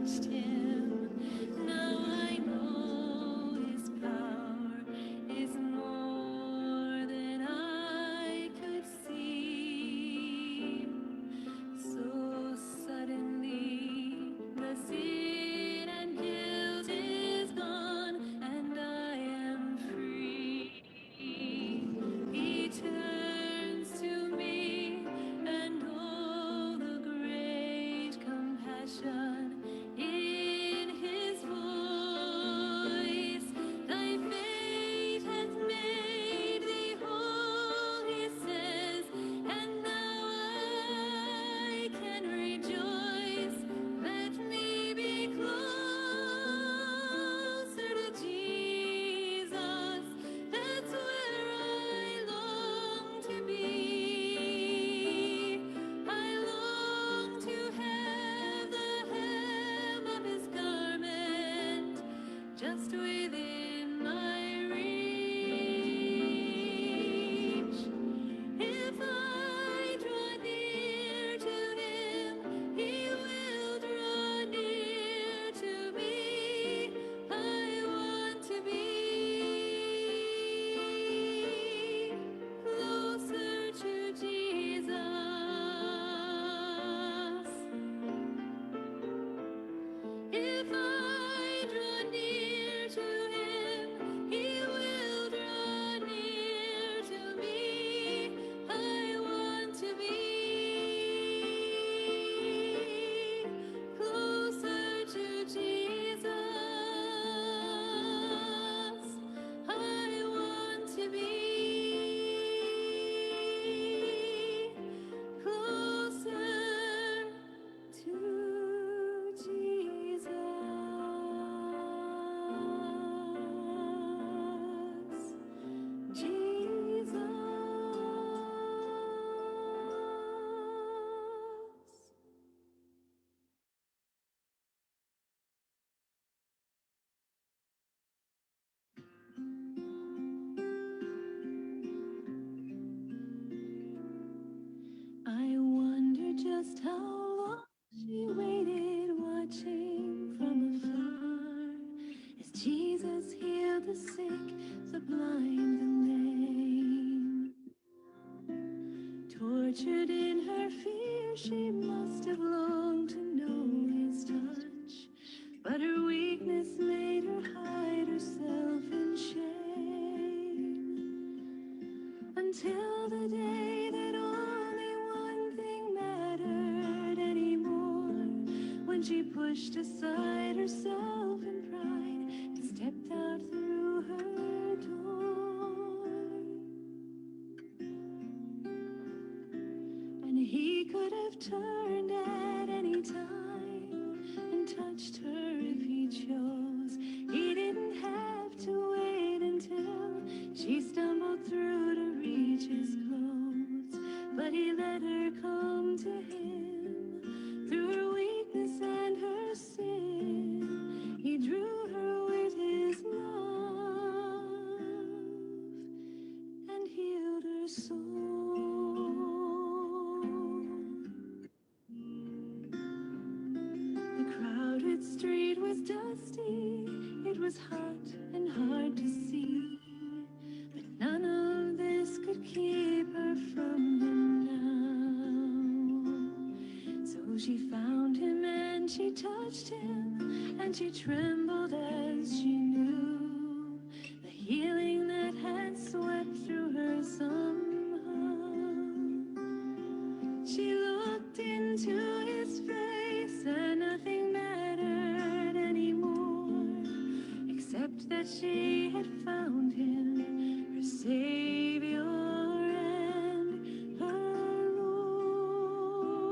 touched him. Now I know his power is more than I could see. So suddenly the sin and guilt is gone, and I am free. He turns to me, and oh, the great compassion in his voice. Thy faith hath made thee whole, he says, and now I can rejoice. Let me be closer to Jesus. That's where I long to be. I long to have the hem of his garment just within my reach. If I draw near to him, he will draw near to me. I want to be closer to Jesus. If I draw near to him, he will draw near to me. I want to be closer to Jesus. I want to be closer to Jesus. Jesus. I wonder just how long she waited, watching from afar, as Jesus healed the sick, the blind, the lame. Tortured in her fear, she must have longed to know his touch, but her weakness made her hide herself in shame, until the day that only one thing mattered anymore, when she pushed aside herself in pride and stepped out through her door. And he could have turned at any time and touched her if he chose. He didn't have to wait until she stumbled through to reach his clothes, but he let her come to him through her weakness and her sin. He drew her with his love and healed her soul. The crowded street was dusty, it was hot and hard to see, but none of this could keep her from him now. So she found him and she touched him, and she trembled as she knew the healing that had swept through her somehow. She looked into his face and nothing mattered anymore, except that she had found him, her Savior and her Lord.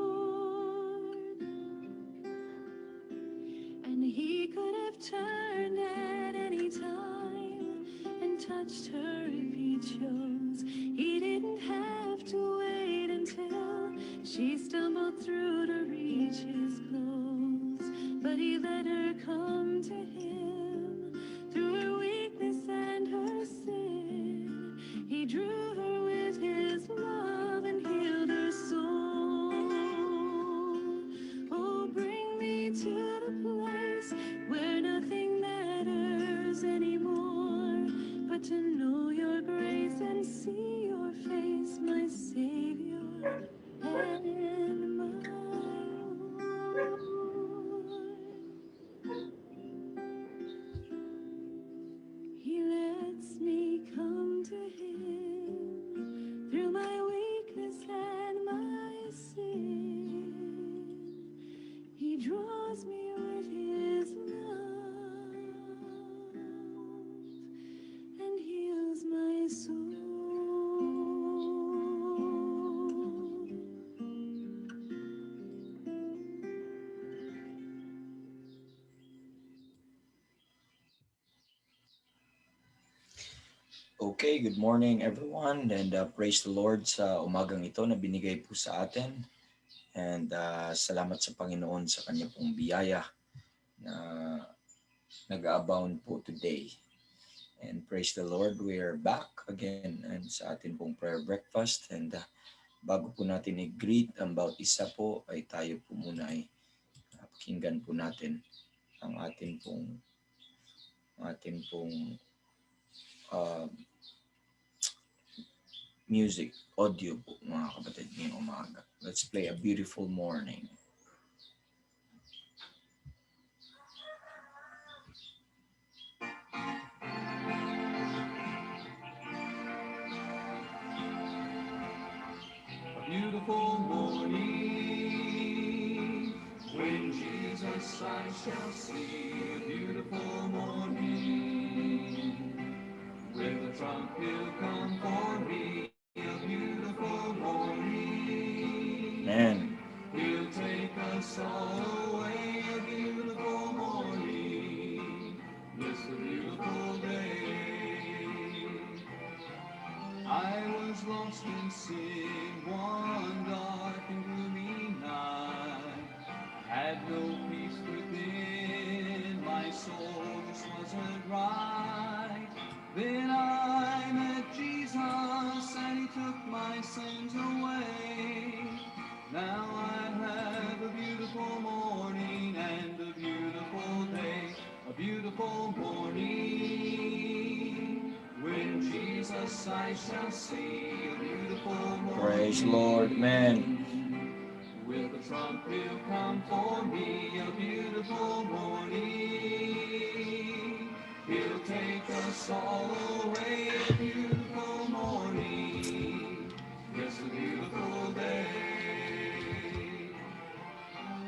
And he could have turned at any time and touched her if he chose. He didn't have to wait until she stumbled through to reach his clothes, but he let her come to him through her weakness and her sin. He drew her with his love and healed her soul. Oh, bring me to the place Okay, good morning everyone and praise the Lord sa umagang ito na binigay po sa atin and salamat sa Panginoon sa kanya pong biyaya na nag-abound po today. And praise the Lord, we are back again and sa atin pong prayer breakfast and bago po natin i-greet ang bawat isa po ay tayo po muna ay pakinggan po natin ang ating pong uh, music, audio po mga kapatid ngayong umaga. Let's play A Beautiful Morning. A beautiful morning, when Jesus I shall see. A beautiful morning, with a trump will come for me. A beautiful morning, man, he'll take us all away. A beautiful morning, yes, a beautiful day. I was lost in sin one dark and gloomy night. Had no peace within, my soul just wasn't right. Then I met Jesus and he took my sins away. Now I have a beautiful morning and a beautiful day, a beautiful morning. When Jesus I shall see, a beautiful morning. Praise Lord, man. With a trump will come for me, a beautiful morning. He'll take us all away, a beautiful morning. Yes, a beautiful day.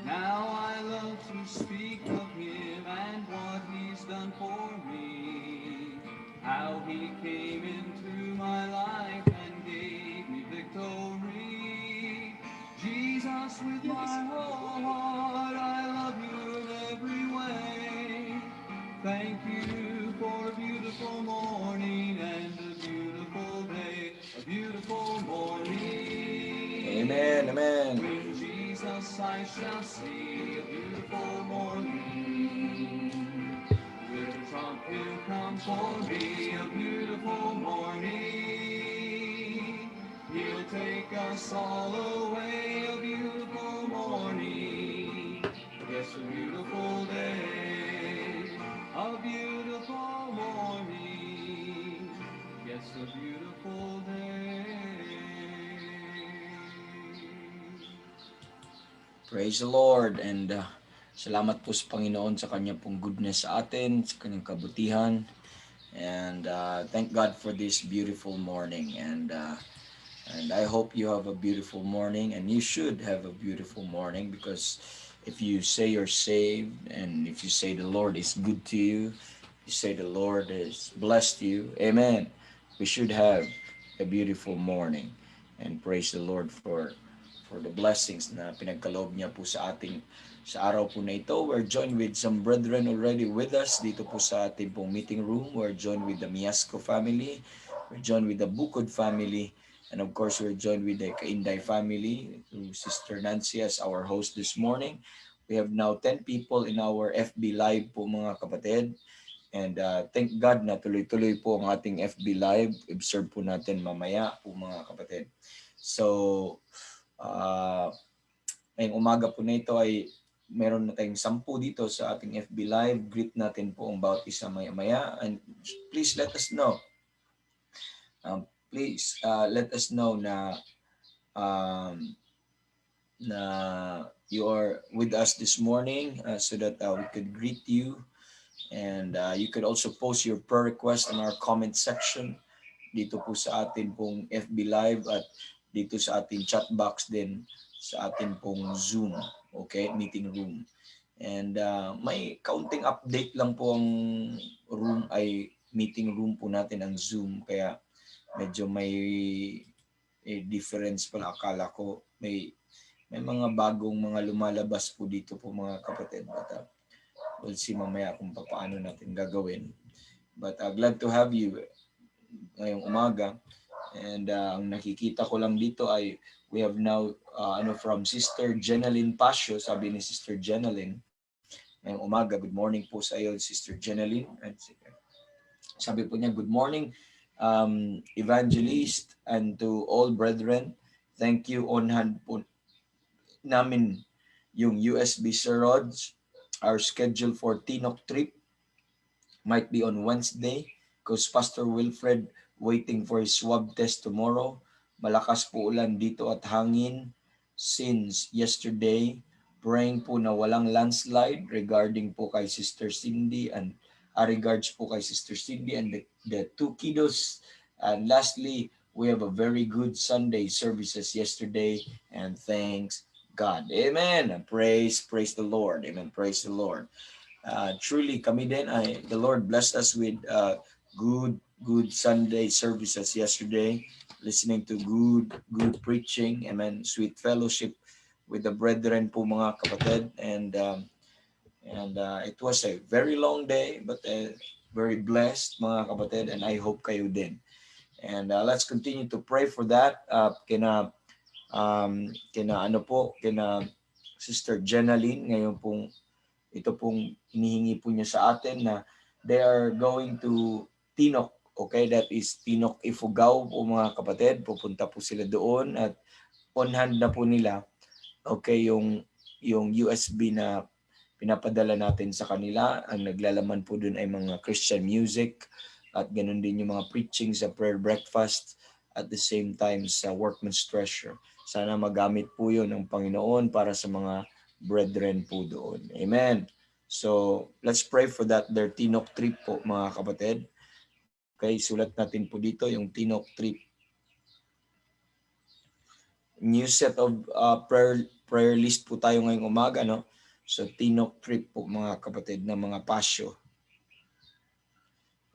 Now I love to speak of him and what he's done for me. How he came into my life and gave me victory. Jesus, with my whole heart, I love you in every way. Thank you for a beautiful morning and a beautiful day, a beautiful morning. Amen, amen. When Jesus I shall see, a beautiful morning. With a trump will come for me, a beautiful morning. He'll take us all away, a beautiful morning. Yes, a beautiful day, a beautiful morning. Yes, a beautiful day. Praise the Lord and salamat po sa Panginoon sa kanya pong goodness sa atin, sa kanyang kabutihan. And thank God for this beautiful morning. And I hope you have a beautiful morning, and you should have a beautiful morning because if you say you're saved, and if you say the Lord is good to you, you say the Lord has blessed you, amen. We should have a beautiful morning and praise the Lord for the blessings na pinagkaloob niya po sa ating sa araw po na ito. We're joined with some brethren already with us dito po sa ating pong meeting room. We're joined with the Miasco family. We're joined with the Bukod family. And of course, we're joined with the Kainday family through Sister Nancy as our host this morning. We have now 10 people in our FB Live po mga kapatid. And thank God na tuloy-tuloy po ang ating FB Live. Observe po natin mamaya po mga kapatid. So, ngayong umaga po na ito ay meron na tayong 10 dito sa ating FB Live. Greet natin po ang bawat isa maya-maya. And please let us know. Let us know na you are with us this morning so that we could greet you. And you could also post your prayer request in our comment section dito po sa atin pong FB Live at dito sa ating chat box din sa atin pong Zoom, okay, meeting room. And may kaunting update lang po ang room ay meeting room po natin ang Zoom kaya medyo may difference pala. Akala ko may mga bagong mga lumalabas po dito po mga kapatid. But we'll see mamaya kung paano natin gagawin. But glad to have you ngayong umaga. And ang nakikita ko lang dito ay we have now from Sister Jeneline Pasio, sabi ni Sister Jeneline ngayong umaga, good morning po sa iyo Sister Jeneline. And sabi po niya, good morning evangelist and to all brethren. Thank you on hand po namin yung USB Sir Rods. Our schedule for Tinok trip might be on Wednesday because Pastor Wilfred waiting for his swab test tomorrow. Malakas po ulan dito at hangin since yesterday. Praying po na walang landslide regarding po kay Sister Cindy and regards po kay Sister Cindy and the two kiddos. And lastly, we have a very good Sunday services yesterday and thanks God. Amen. And praise the Lord. Amen. Praise the Lord. Truly kami din ay the Lord blessed us with good Sunday services yesterday, listening to good preaching, amen, sweet fellowship with the brethren po mga kapatid, and it was a very long day but very blessed mga kapatid, and I hope kayo din. And let's continue to pray for that. Kina Sister Jenaline ngayon pong ito pong hinihingi po niya sa atin na they are going to Tinok. Okay, that is Tinok Ifugao po mga kapatid. Pupunta po sila doon at on hand na po nila okay yung USB na pinapadala natin sa kanila. Ang naglalaman po doon ay mga Christian music at ganun din yung mga preaching sa prayer breakfast at the same time sa Workman's Treasure. Sana magamit po yun ng Panginoon para sa mga brethren po doon. Amen. So, let's pray for that their Tinok trip po mga kapatid. Okay, sulat natin po dito yung Tinok trip. New set of prayer list po tayo ngayong umaga, no? So, Tinok trip po mga kapatid na mga pasyo.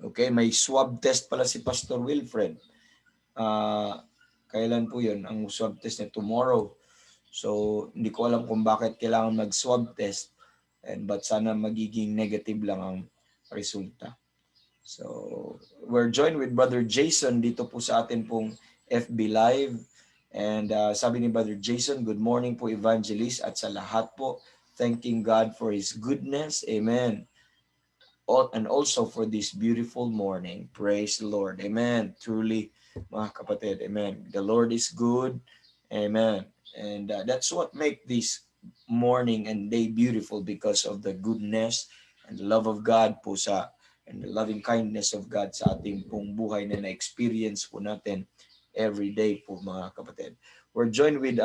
Okay, may swab test pala si Pastor Wilfred. Kailan po yun? Ang swab test niya tomorrow. So, hindi ko alam kung bakit kailangan mag-swab test. But sana magiging negative lang ang resulta. So, we're joined with Brother Jason dito po sa atin pong FB Live. And sabi ni Brother Jason, good morning po evangelist at sa lahat po. Thanking God for His goodness. Amen. And also for this beautiful morning. Praise the Lord. Amen. Truly, mga kapatid. Amen. The Lord is good. Amen. And that's what make this morning and day beautiful because of the goodness and the love of God po and the loving kindness of God sa ating pong buhay na na-experience po natin every day po mga kapatid. We're joined with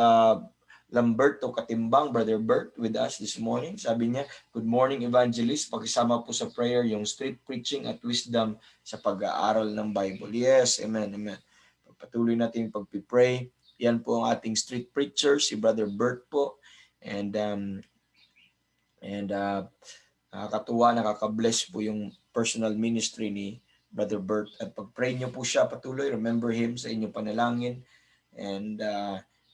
Lamberto Katimbang, Brother Bert, with us this morning. Sabi niya, good morning evangelist, pakisama po sa prayer yung street preaching at wisdom sa pag-aaral ng Bible. Yes, amen, amen. Patuloy natin yung pag-pray. Yan po ang ating street preacher, si Brother Bert po. And nakakatuwa, nakaka-bless po yung personal ministry ni Brother Bert. At pag-pray niyo po siya patuloy, remember him sa inyong panalangin. And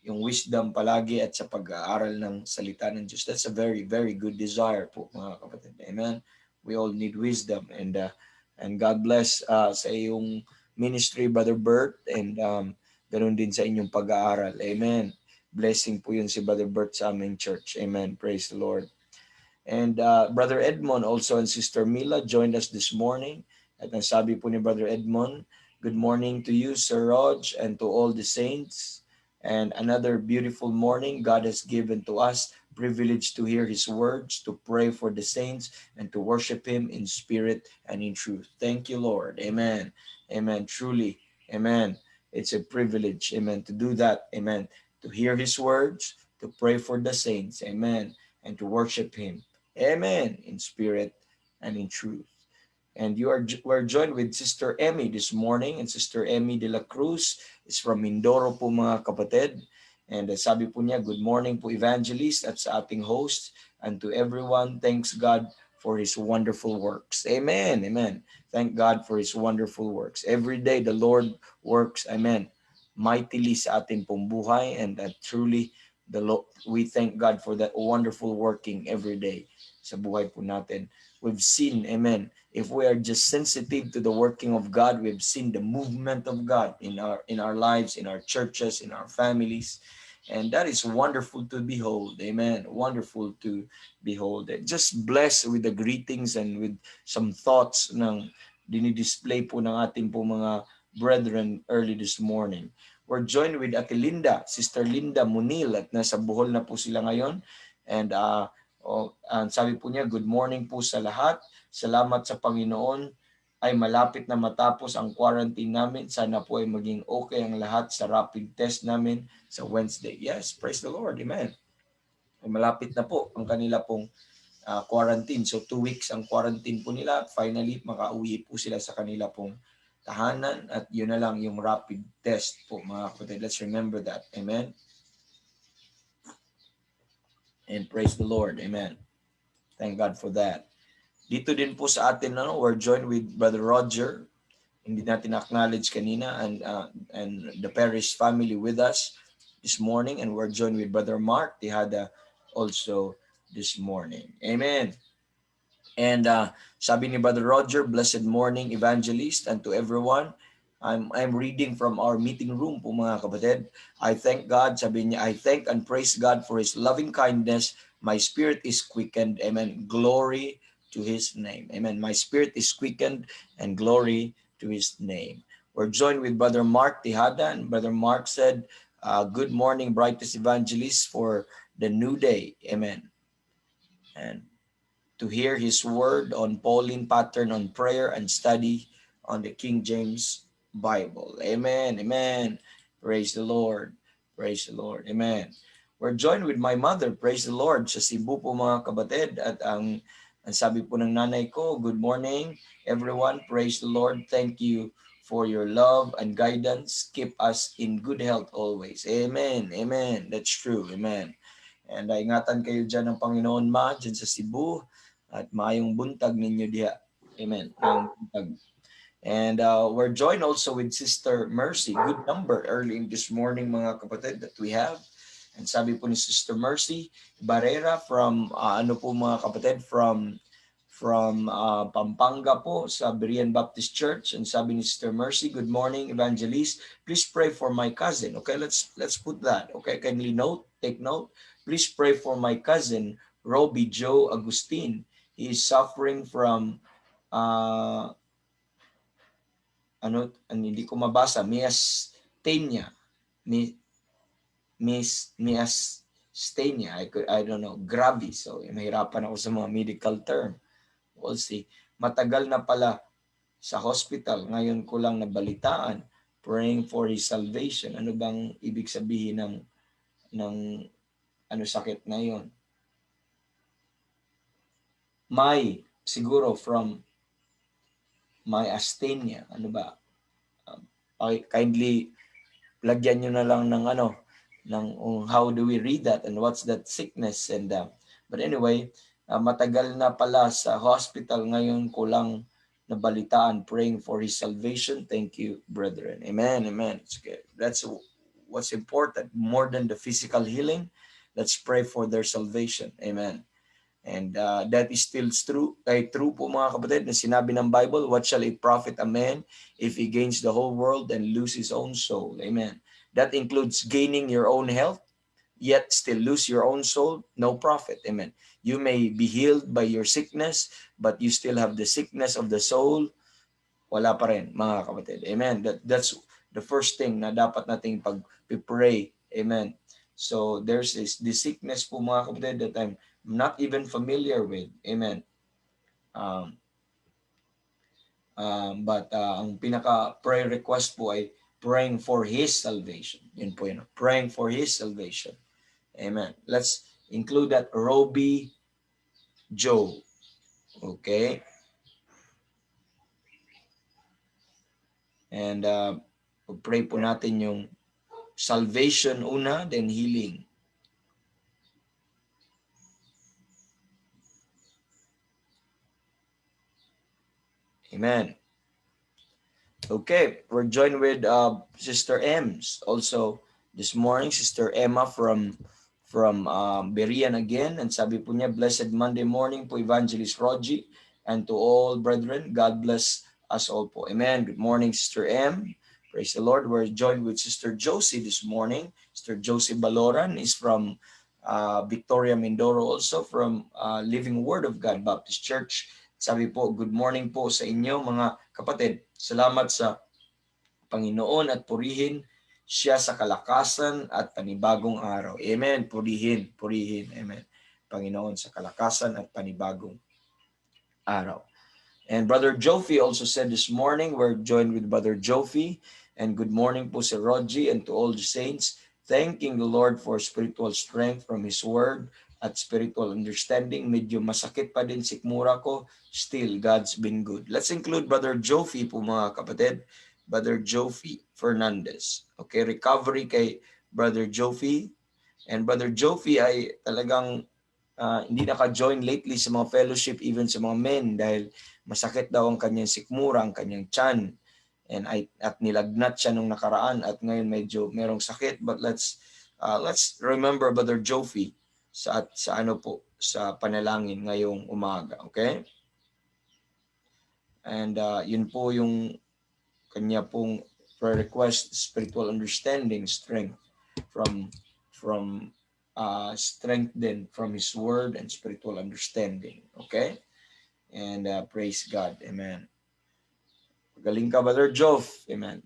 yung wisdom palagi at sa pag-aaral ng salita ng Diyos. That's a very, very good desire po mga kapatid. Amen. We all need wisdom. And God bless sa iyong ministry, Brother Bert. And ganun din sa inyong pag-aaral. Amen. Blessing po yun si Brother Bert sa aming church. Amen. Praise the Lord. And Brother Edmond also and Sister Mila joined us this morning. At ang sabi po ni Brother Edmond, good morning to you, Sir Rog, and to all the saints. And another beautiful morning God has given to us, privilege to hear His words, to pray for the saints, and to worship Him in spirit and in truth. Thank you, Lord. Amen. Amen. Truly. Amen. It's a privilege, amen, to do that, amen, to hear His words, to pray for the saints, amen, and to worship Him, amen, in spirit and in truth. And we're joined with Sister Emmy this morning, and Sister Emmy de la Cruz is from Mindoro po mga kapatid. And sabi po niya, good morning po evangelist at sa ating host, and to everyone, thanks God for His wonderful works. Amen, amen. Thank God for His wonderful works. Every day the Lord works, amen, mightily sa ating pong buhay, and truly We thank God for that wonderful working every day sa buhay po natin. We've seen, amen, if we are just sensitive to the working of God, we've seen the movement of God in our lives, in our churches, in our families. And that is wonderful to behold. Amen. Wonderful to behold. Just blessed with the greetings and with some thoughts ng dinidisplay po ng ating po mga brethren early this morning. We're joined with Ate Linda, Sister Linda Munil, at nasa Bohol na po sila ngayon. And sabi po niya, good morning po sa lahat. Salamat sa Panginoon ay malapit na matapos ang quarantine namin. Sana po ay maging okay ang lahat sa rapid test namin sa Wednesday. Yes, praise the Lord. Amen. Ay malapit na po ang kanila pong quarantine. So 2 weeks ang quarantine po nila. Finally, makauwi po sila sa kanila pong tahanan at yun na lang yung rapid test po mga kapatid. Let's remember that. Amen. And praise the Lord. Amen. Thank God for that. Dito din po sa atin, we're joined with Brother Roger. Hindi natin acknowledge kanina and the parish family with us this morning. And we're joined with Brother Mark Tihada also this morning. Amen. And sabi ni Brother Roger, blessed morning evangelist, and to everyone. I'm reading from our meeting room po mga kapatid. I thank God, sabi niya, I thank and praise God for His loving kindness. My spirit is quickened. Amen. Glory to His name. Amen. My spirit is quickened and glory to His name. We're joined with Brother Mark Tihada, and Brother Mark said, good morning, brightest evangelist for the new day. Amen. And to hear his word on Pauline pattern on prayer and study on the King James Bible. Amen. Amen. Praise the Lord. Praise the Lord. Amen. We're joined with my mother. Praise the Lord. Sa Cebu po mga kabatid. At ang sabi po ng nanay ko, good morning everyone. Praise the Lord. Thank you for your love and guidance. Keep us in good health always. Amen. Amen. That's true. Amen. And ingatan kayo dyan ng Panginoon ma, dyan sa Cebu. At maayong buntag ninyo diha. Amen. And we're joined also with Sister Mercy. Good number early in this morning mga kapatid that we have. And sabi po ni Sister Mercy Barrera from ano po mga kapatid from Pampanga po sa Berean Baptist Church. And sabi ni Sister Mercy, good morning evangelist. Please pray for my cousin. Okay, let's put that. Okay, kindly take note. Please pray for my cousin Robbie Joe Agustin. He is suffering from hindi ko mabasa, myasthenia. Myasthenia. I don't know, gravis. So, mahirapan ako sa mga medical term. We'll see. Matagal na pala sa hospital. Ngayon ko lang nabalitaan. Praying for his salvation. Ano bang ibig sabihin ng sakit na yon? Siguro from myasthenia. Ano ba? Kindly lagyan nyo na lang ng how do we read that and what's that sickness. And but anyway, matagal na pala sa hospital, ngayon ko lang nabalitaan, praying for his salvation. Thank you, brethren. Amen. Amen. That's what's important. More than the physical healing, let's pray for their salvation. Amen. And that is still true. True po mga kapatid na sinabi ng Bible, what shall it profit a man if he gains the whole world and lose his own soul? Amen. That includes gaining your own health, yet still lose your own soul. No profit. Amen. You may be healed by your sickness, but you still have the sickness of the soul. Wala pa rin mga kapatid. Amen. That's the first thing na dapat nating pag-pray. Amen. So there's this sickness po mga kapatid that I'm not even familiar with. Amen. But ang pinaka-prayer request po ay praying for his salvation. Yun po yun. Praying for his salvation. Amen. Let's include that Robbie Joe. Okay. And pray po natin yung salvation una, then healing. Amen. Okay, we're joined with Sister Ems also this morning. Sister Emma from from Berian again. And sabi po niya, blessed Monday morning po, Evangelist Rogie, and to all brethren, God bless us all po. Amen. Good morning, Sister M. Praise the Lord. We're joined with Sister Josie this morning. Sister Josie Baloran is from Victoria Mindoro, also from Living Word of God Baptist Church. Sabi po, good morning po sa inyo mga kapatid. Salamat sa Panginoon at purihin siya sa kalakasan at panibagong araw. Amen. Purihin, purihin. Amen. Panginoon sa kalakasan at panibagong araw. And Brother Jofi also said this morning, we're joined with Brother Jofi. And good morning po si Rogie and to all the saints. Thanking the Lord for spiritual strength from His Word at spiritual understanding. Medyo masakit pa din sikmura ko. Still, God's been good. Let's include Brother Jofi po mga kapatid. Brother Jofi Fernandez. Okay, recovery kay Brother Jofi. And Brother Jofi ay talagang hindi naka-join lately sa mga fellowship, even sa mga men, dahil masakit daw ang kanyang sikmura, ang kanyang tiyan. At nilagnat siya nung nakaraan at ngayon medyo merong sakit. But let's remember Brother Jofi sa ano po, sa panalangin ngayong umaga. Okay? And yun po yung kanya pong prayer request, spiritual understanding, strength from strength din from His Word and spiritual understanding. Okay? And praise God. Amen. Galing ka, Brother Jof. Amen.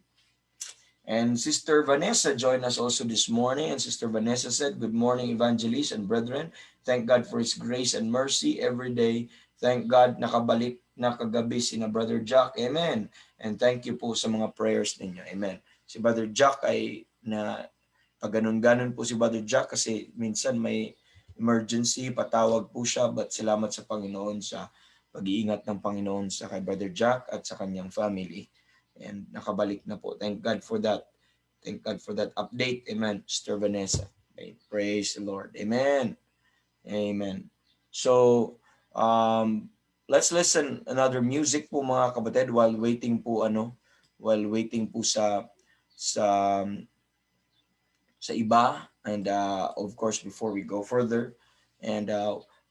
And Sister Vanessa joined us also this morning. And Sister Vanessa said, good morning, evangelists and brethren. Thank God for His grace and mercy every day. Thank God nakabalik na kagabi si na Brother Jack. Amen. And thank you po sa mga prayers ninyo. Amen. Si Brother Jack ay pag-ganon-ganon po si Brother Jack kasi minsan may emergency, patawag po siya. But salamat sa Panginoon sa pag-iingat ng Panginoon sa kay Brother Jack at sa kanyang family. And nakabalik na po. Thank God for that. Thank God for that update. Amen. Sister Vanessa. Okay. Praise the Lord. Amen. Amen. So, let's listen another music po mga kapatid while waiting po sa iba. And of course, before we go further, and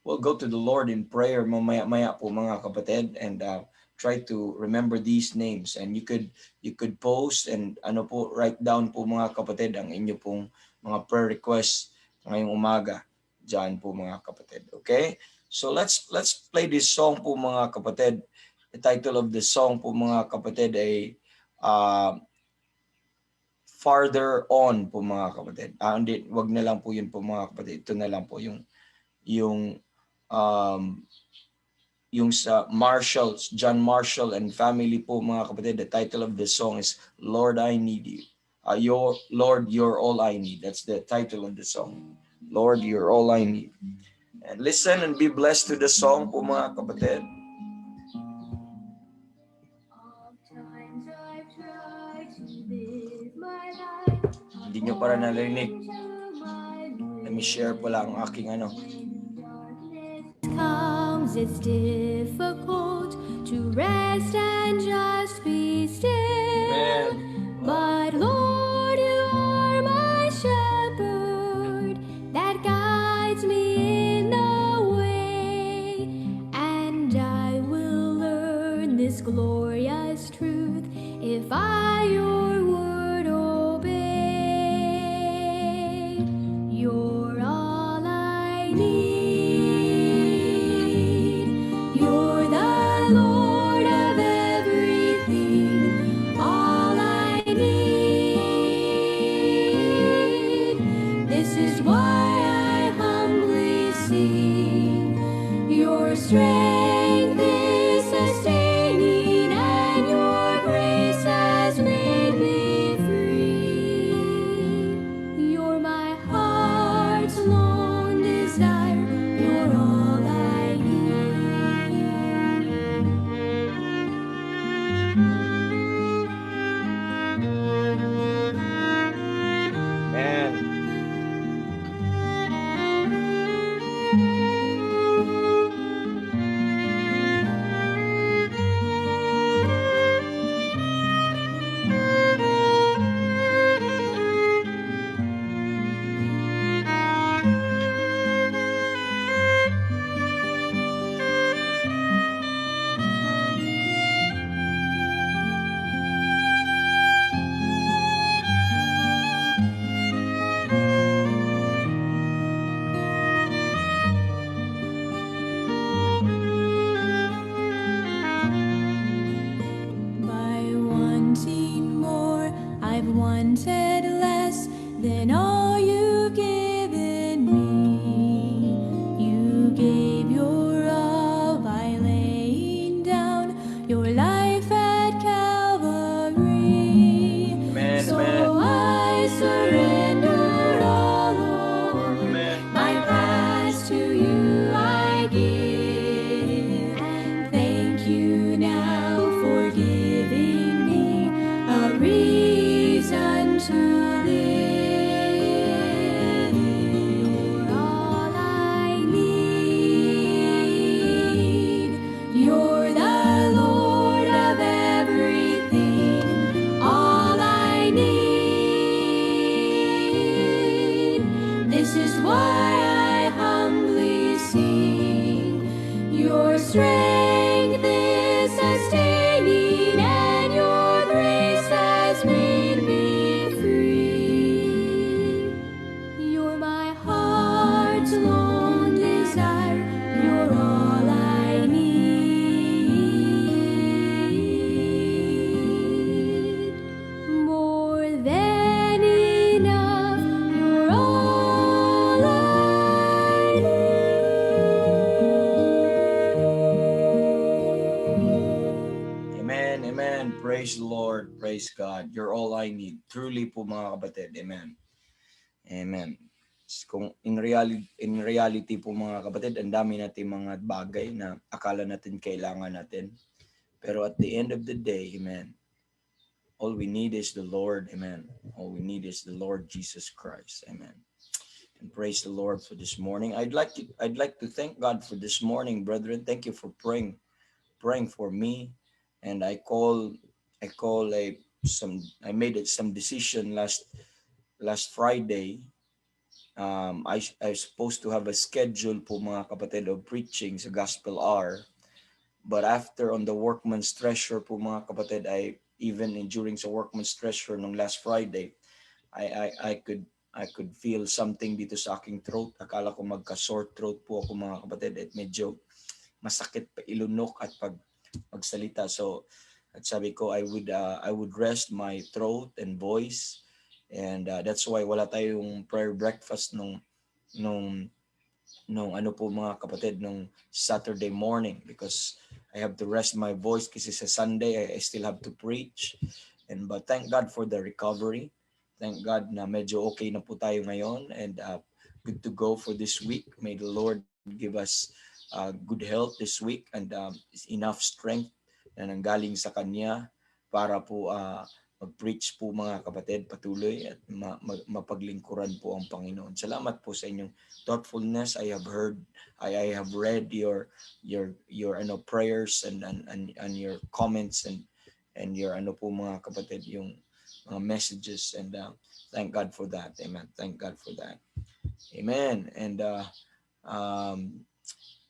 we'll go to the Lord in prayer mamaya-maya po mga kapatid, and try to remember these names. And you could post and write down po mga kapatid ang inyo pong mga prayer requests ngayong umaga diyan po mga kapatid. Okay? So let's play this song po mga kapatid. The title of the song po mga kapatid ay Farther On po mga kapatid. Hindi, wag na lang po yun po mga kapatid. Ito na lang po yung sa John Marshall and family po mga kapatid. The title of the song is Lord, I Need You. Lord, You're All I Need. That's the title of the song. Lord, You're All I Need. And listen and be blessed to the song po mga kapatid. Hindi nyo para narinig. Let me share po lang ang aking Comes, it's difficult to rest and just be still. Amen. But Lord, you are my shepherd that guides me in the way, and I will learn this glorious truth if I your word obey. You're all I need. You're the Lord of everything, all I need. This is why I humbly sing. Your strength is sustaining, and your grace has made me free. You're my heart's lone desire. You're all I need. Amen. Your strength is sustaining, and your grace has made me free. You're my heart's lone desire. You're all I need. More than enough. You're all I need. Amen, amen. Praise the Lord, praise God. You're all I need. Truly po mga kapatid. Amen. Amen. Kung in reality po mga kapatid, ang dami natin mga bagay na akala natin kailangan natin. Pero at the end of the day, amen, all we need is the Lord, amen. All we need is the Lord Jesus Christ, amen. And praise the Lord for this morning. I'd like to thank God for this morning, brethren. Thank you for praying for me. And I made some decision last Friday. I supposed to have a schedule po mga kapatid of preaching sa Gospel Hour. But after on the Workman's Treasure po mga kapatid, during sa Workman's Treasure nung last Friday, I could feel something dito sa aking throat. Akala ko magka-sore throat po ako mga kapatid at medyo masakit pa ilunok at pagsalita. So at sabi ko I would rest my throat and voice. And that's why wala tayong prayer breakfast nung ano po mga kapatid nung Saturday morning, because I have to rest my voice kasi sa Sunday I still have to preach. But thank God for the recovery. Thank God na medyo okay na po tayo ngayon, and good to go for this week. May the Lord give us good health this week and enough strength na nanggaling sa Kanya para po mag-preach po mga kapatid patuloy at mapaglingkuran po ang Panginoon. Salamat po sa inyong thoughtfulness. I have read your prayers and your comments and your po mga kapatid, yung messages, and thank God for that. Amen. Thank God for that. Amen. And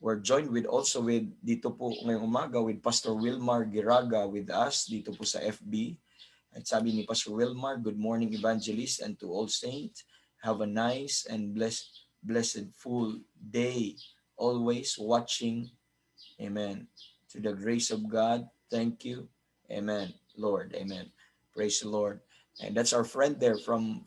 we're joined with dito po ngayong umaga with Pastor Wilmar Giraga with us dito po sa FB. At sabi ni Pastor Wilmar, good morning evangelist and to all saints. Have a nice and blessed full day. Always watching. Amen. To the grace of God. Thank you. Amen. Lord. Amen. Praise the Lord. And that's our friend there from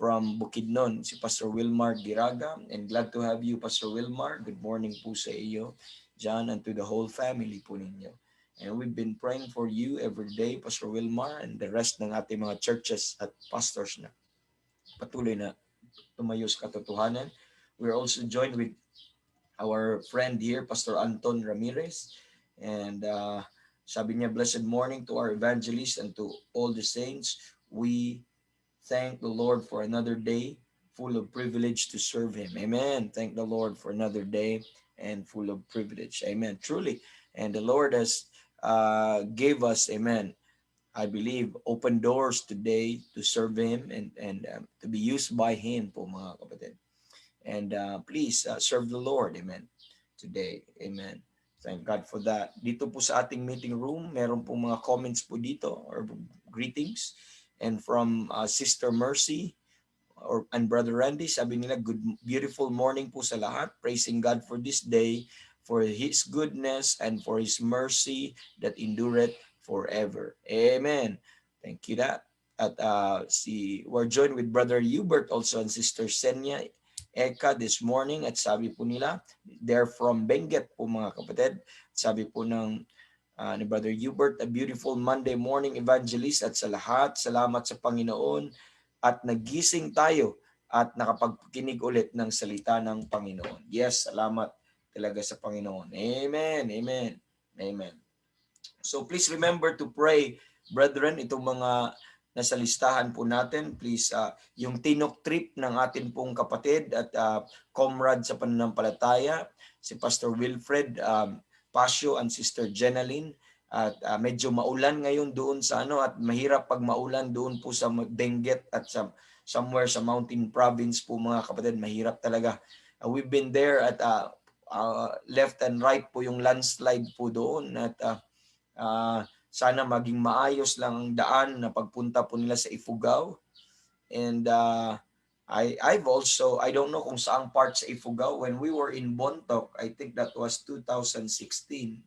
Bukidnon, si Pastor Wilmar Giraga. And glad to have you, Pastor Wilmar. Good morning po sa iyo, John, and to the whole family po ninyo. And we've been praying for you every day, Pastor Wilmar, and the rest ng ating mga churches at pastors na patuloy na tumayo sa katotohanan. We're also joined with our friend here, Pastor Anton Ramirez. And sabi niya, blessed morning to our evangelists and to all the saints. We thank the Lord for another day full of privilege to serve Him. Amen. Thank the Lord for another day and full of privilege. Amen. Truly. And the Lord has gave us, amen, I believe, open doors today to serve Him and to be used by Him po mga kapatid. And please serve the Lord, amen, today. Amen. Thank God for that. Dito po sa ating meeting room, meron po mga comments po dito or greetings. And from Sister Mercy and Brother Randy, sabi nila, good, beautiful morning po sa lahat. Praising God for this day, for His goodness and for His mercy that endureth forever. Amen. Thank you that. At we're joined with Brother Hubert also and Sister Senya Eka this morning. At sabi po nila, they're from Benguet po mga kapatid. Sabi po ng ni Brother Hubert, a beautiful Monday morning evangelist, at sa lahat, salamat sa Panginoon at nagising tayo at nakapagkinig ulit ng salita ng Panginoon. Yes, salamat talaga sa Panginoon. Amen, amen, amen. So please remember to pray, brethren, itong mga nasa listahan po natin. Please, yung tinok trip ng atin pong kapatid at comrade sa pananampalataya, si Pastor Wilfred Pasio and Sister Jenaline. At medyo maulan ngayon doon sa at mahirap pag maulan doon po sa Benguet at somewhere sa Mountain Province po mga kapatid, mahirap talaga. We've been there at left and right po yung landslide po doon at sana maging maayos lang ang daan na pagpunta po nila sa Ifugao. And I've also, I don't know kung saang part sa Ifugao, when we were in Bontoc, I think that was 2016.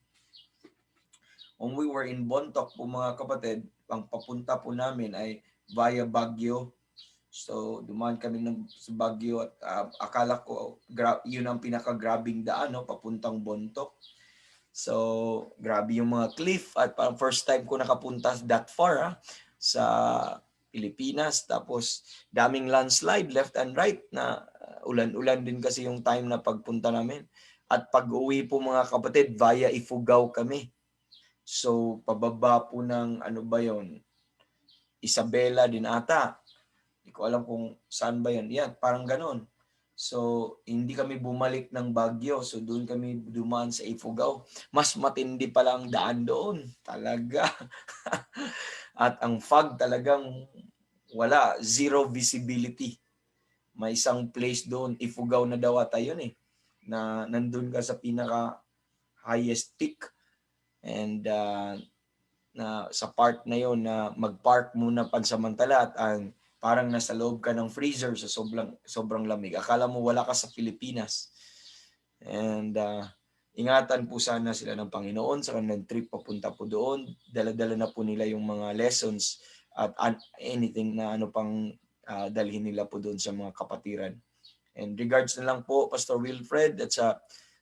When we were in Bontoc po mga kapatid, ang papunta po namin ay via Baguio. So dumaan kami sa Baguio at akala ko yun ang pinaka-grabing daan, no, papuntang Bontoc. So grabe yung mga cliff at parang first time ko nakapunta that far sa Pilipinas. Tapos daming landslide left and right na ulan-ulan din kasi yung time na pagpunta namin. At pag-uwi po mga kapatid, via Ifugao kami. So pababa po ng ano ba yon, Isabela din ata. Hindi ko alam kung saan ba yan. Yan, parang ganon. So, hindi kami bumalik ng Baguio. So, doon kami dumaan sa Ifugao. Mas matindi pa lang daan doon. Talaga. At ang fog talagang wala. Zero visibility. May isang place doon. Ifugao na daw ata yun eh. Na nandun ka sa pinaka highest peak. And na sa part na yon na mag-park muna pansamantala at parang nasa loob ka ng freezer sa sobrang lamig. Akala mo wala ka sa Pilipinas. And ingatan po sana sila ng Panginoon sa kanilang trip papunta po doon. Dala-dala na po nila yung mga lessons at anything na ano pang dalhin nila po doon sa mga kapatiran. And regards na lang po Pastor Wilfred at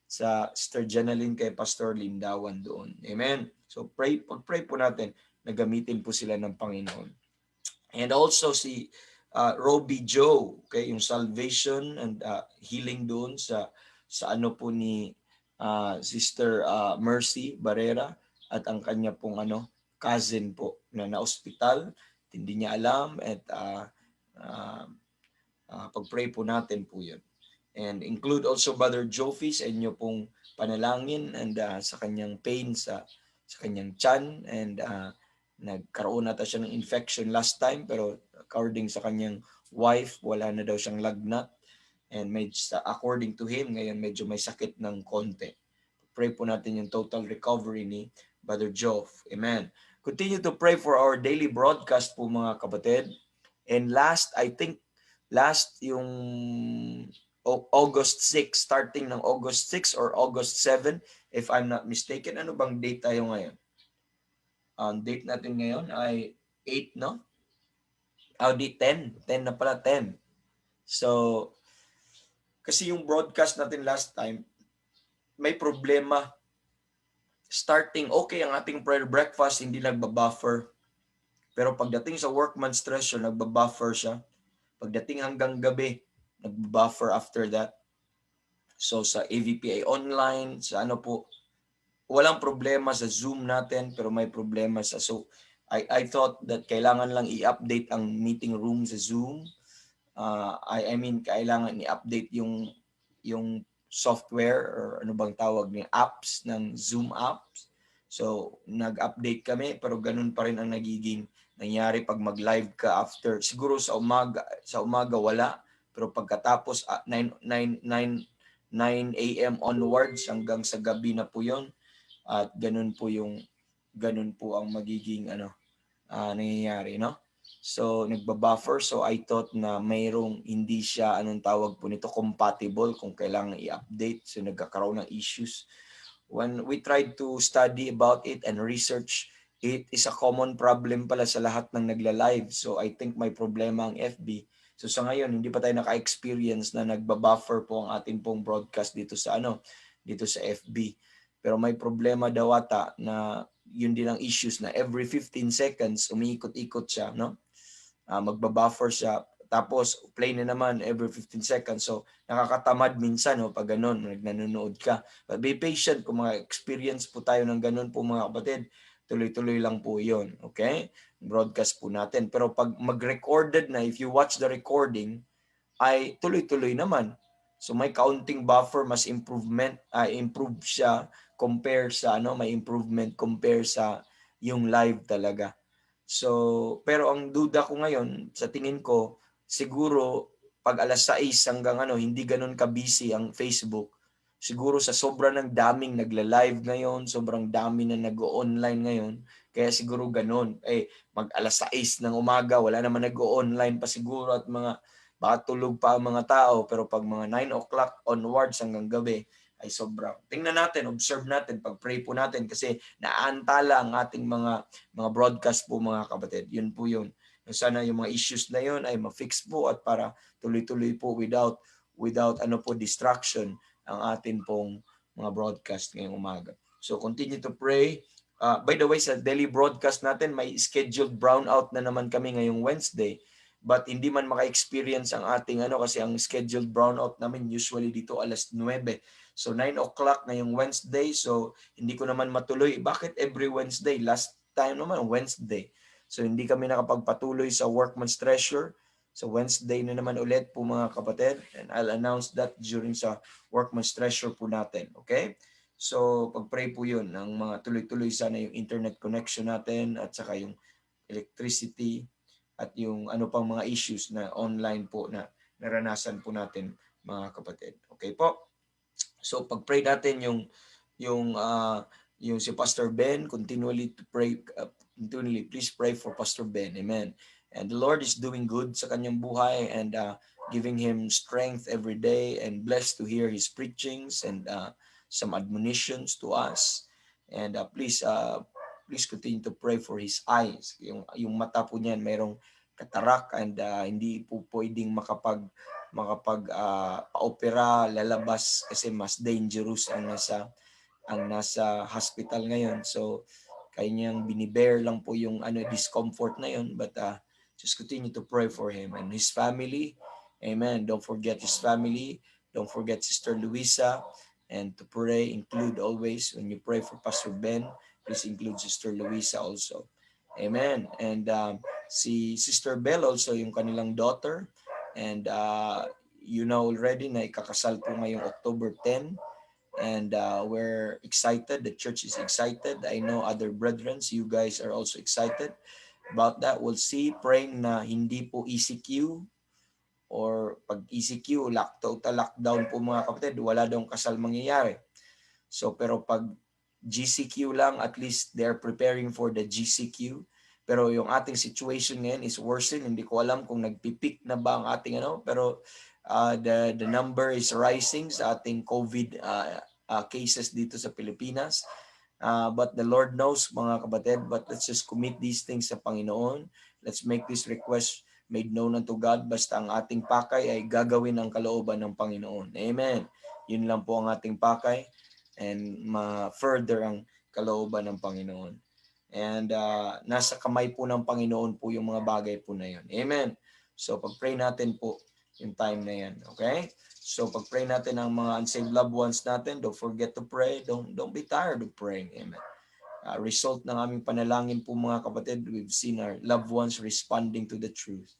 sa Sister Janeline kay Pastor Lindawan doon. Amen. So pag-pray po natin na gamitin po sila ng Panginoon. And also si Robbie Joe, okay, yung salvation and healing doon sa ano po ni Sister Mercy Barrera at ang kanya pong cousin po na na-hospital, hindi niya alam at pag-pray po natin po yun. And include also Brother Jofi sa inyo pong panalangin and sa kanyang pain sa kanyang tiyan and nagkaroon nata siya ng infection last time pero according sa kanyang wife wala na daw siyang lagnat and according to him ngayon medyo may sakit ng konti. Pray po natin yung total recovery ni Brother Joff. Amen. Continue to pray for our daily broadcast po mga kapatid. And I think last yung August 6, starting ng August 6 or August 7 if I'm not mistaken. Ano bang date tayo ngayon? Ang date natin ngayon ay 8, no? Di 10. 10 na pala, 10. So, kasi yung broadcast natin last time, may problema. Starting, okay ang ating prayer breakfast, hindi nagbabuffer. Pero pagdating sa workman's treasure, nagbabuffer siya. Pagdating hanggang gabi, nagbabuffer after that. So, sa AVPA online, sa ano po, walang problema sa Zoom natin pero may problema sa I thought that kailangan lang i-update ang meeting room sa Zoom. I mean kailangan i-update yung software or ano bang tawag ni apps ng Zoom apps. So nag-update kami pero ganun pa rin ang nagiging nangyari pag mag-live ka after. Siguro sa umaga wala pero pagkatapos 9 a.m. onwards hanggang sa gabi na po 'yon. At ganun po ang magiging nangyayari, no? So nagbabuffer, so I thought na mayroong hindi siya tawag po nito compatible kung kailangan i-update, so nagkakaroon ng issues. When we tried to study about it and research, it is a common problem pala sa lahat ng nagla-live. So I think may problema ang FB. So sa ngayon hindi pa tayo naka-experience na nagbabuffer po ang ating pong broadcast dito sa FB. Pero may problema daw ata na yun din ang issues na every 15 seconds umiikot-ikot siya, no? Magbabuffer siya. Tapos play na naman every 15 seconds. So nakakatamad minsan pag ganun, nanonood ka. But be patient kung mga experience po tayo ng ganun po mga kapatid. Tuloy-tuloy lang po yun. Okay? Broadcast po natin. Pero pag mag-recorded na, if you watch the recording, ay tuloy-tuloy naman. So may counting buffer, mas improve siya compare sa may improvement compare sa yung live talaga. So pero ang duda ko ngayon sa tingin ko siguro pag alas 6 hanggang hindi ganoon ka busy ang Facebook. siguro sa sobra ng daming nagla-live ngayon, sobrang dami na nag-o-online ngayon, kaya siguro ganun. Mag alas 6 ng umaga, wala naman nag-o-online pa siguro at baka tulog pa ang mga tao, pero pag mga 9 o'clock onwards hanggang gabi, ay sobrang. Tingnan natin, observe natin, pag-pray po natin kasi naantala ang ating mga broadcast po mga kapatid. Yun po yun. Sana yung mga issues na yun ay ma-fix po at para tuloy-tuloy po without distraction ang atin pong mga broadcast ngayong umaga. So continue to pray. By the way, sa daily broadcast natin, may scheduled brownout na naman kami ngayong Wednesday. But hindi man maka-experience ang ating kasi ang scheduled brownout namin usually dito alas 9. So 9 o'clock ngayong Wednesday. So hindi ko naman matuloy. Bakit every Wednesday? Last time naman Wednesday. So hindi kami nakapagpatuloy sa Workman's Treasure. So Wednesday na naman ulit po mga kapatid. And I'll announce that during sa Workman's Treasure po natin. Okay? So pag-pray po yun ng mga tuloy-tuloy sana yung internet connection natin at saka yung electricity at yung ano pang mga issues na online po na naranasan po natin mga kapatid. Okay po? So pag-pray natin yung si Pastor Ben, continually to pray, continually please pray for Pastor Ben. Amen. And the Lord is doing good sa kanyang buhay and giving him strength every day and blessed to hear his preachings and some admonitions to us. And please continue to pray for his eyes. Yung mata po niyan mayroong katarak and hindi po pwedeng pa-opera, lalabas kasi mas dangerous ang nasa hospital ngayon. So kanyang binibear lang po yung discomfort na yun, but just continue to pray for him and his family. Amen. Don't forget his family. Don't forget Sister Luisa. And to pray, include always when you pray for Pastor Ben, please include Sister Luisa also. Amen. And si Sister Bell also, yung kanilang daughter. And you know already na ikakasal po ngayong October 10. And we're excited. The church is excited. I know other brethren, you guys are also excited about that. We'll see. Praying na hindi po ECQ or pag ECQ, total lockdown po mga kapatid, wala daw kasal mangyayari. So pero pag GCQ lang, at least they're preparing for the GCQ. Pero yung ating situation ngayon is worsen. Hindi ko alam kung nagpipik na ba ang ating pero the number is rising sa ating COVID cases dito sa Pilipinas. But the Lord knows mga kapatid, but let's just commit these things sa Panginoon. Let's make this request made known unto God. Basta ang ating pakay ay gagawin ang kalooban ng Panginoon. Amen. Yun lang po ang ating pakay and ma-further ang kalooban ng Panginoon. And nasa kamay po ng Panginoon po yung mga bagay po na yun. Amen. So pag-pray natin po yung time na yan. Okay? So pag-pray natin ang mga unsaved loved ones natin, don't forget to pray. Don't be tired of praying. Amen. Result ng aming panalangin po mga kapatid, we've seen our loved ones responding to the truth.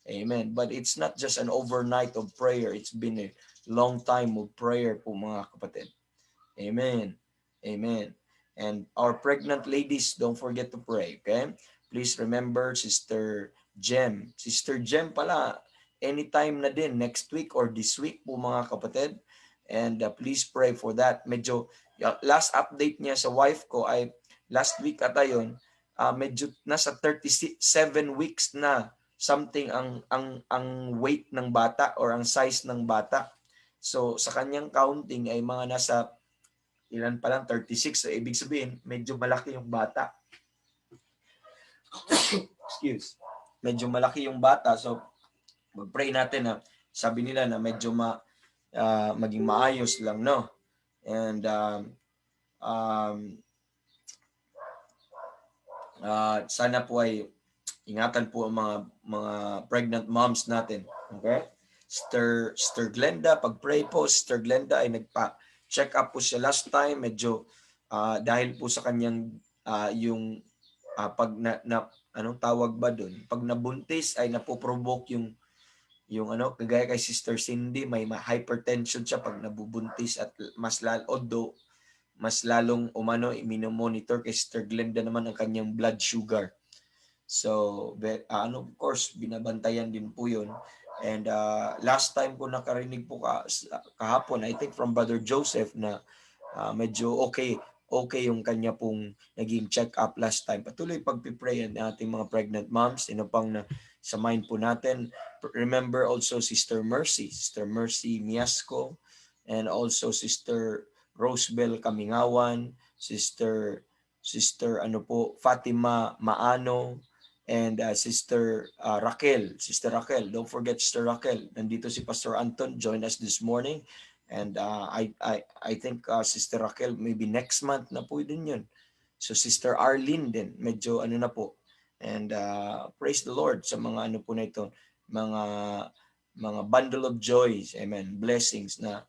Amen. But it's not just an overnight of prayer. It's been a long time of prayer po mga kapatid. Amen. Amen. And our pregnant ladies, don't forget to pray, okay? Please remember Sister Jem. Sister Jem pala, anytime na din, next week or this week po mga kapatid. And please pray for that. Medyo, last update niya sa wife ko ay last week ata yun, medyo nasa 37 weeks na something ang weight ng bata or ang size ng bata. So sa kanyang counting ay mga nasa ilan pa lang, 36. So, ibig sabihin, medyo malaki yung bata. Excuse. Medyo malaki yung bata. So, mag-pray natin na sabi nila na medyo maging maayos lang, no? And sana po ay ingatan po ang mga pregnant moms natin. Okay? Sister Glenda, pag-pray po, Sister Glenda ay check up po siya last time, medyo dahil po sa kanyang yung pag anong tawag ba doon? Pag nabuntis ay napoprovoke yung kagaya kay Sister Cindy, may hypertension siya pag nabubuntis at mas lalong monitor kay Sister Glenda naman ang kanyang blood sugar. So of course binabantayan din po 'yun. And last time ko nakarinig po kahapon, I think from Brother Joseph, na medyo okay yung kanya pong naging check-up last time. Patuloy pagpipray ang ating mga pregnant moms. Sino pang na samahin po natin. Remember also Sister Mercy Miasco, and also Sister Rosebel Kamingawan, Sister ano po, Fatima Maano, and Sister Raquel. Don't forget Sister Raquel. Nandito si Pastor Anton, join us this morning. And I think Sister Raquel, maybe next month na po din yun. So Sister Arlene din, medyo ano na po. And praise the Lord sa mga ano po na ito, mga bundle of joys, amen, blessings na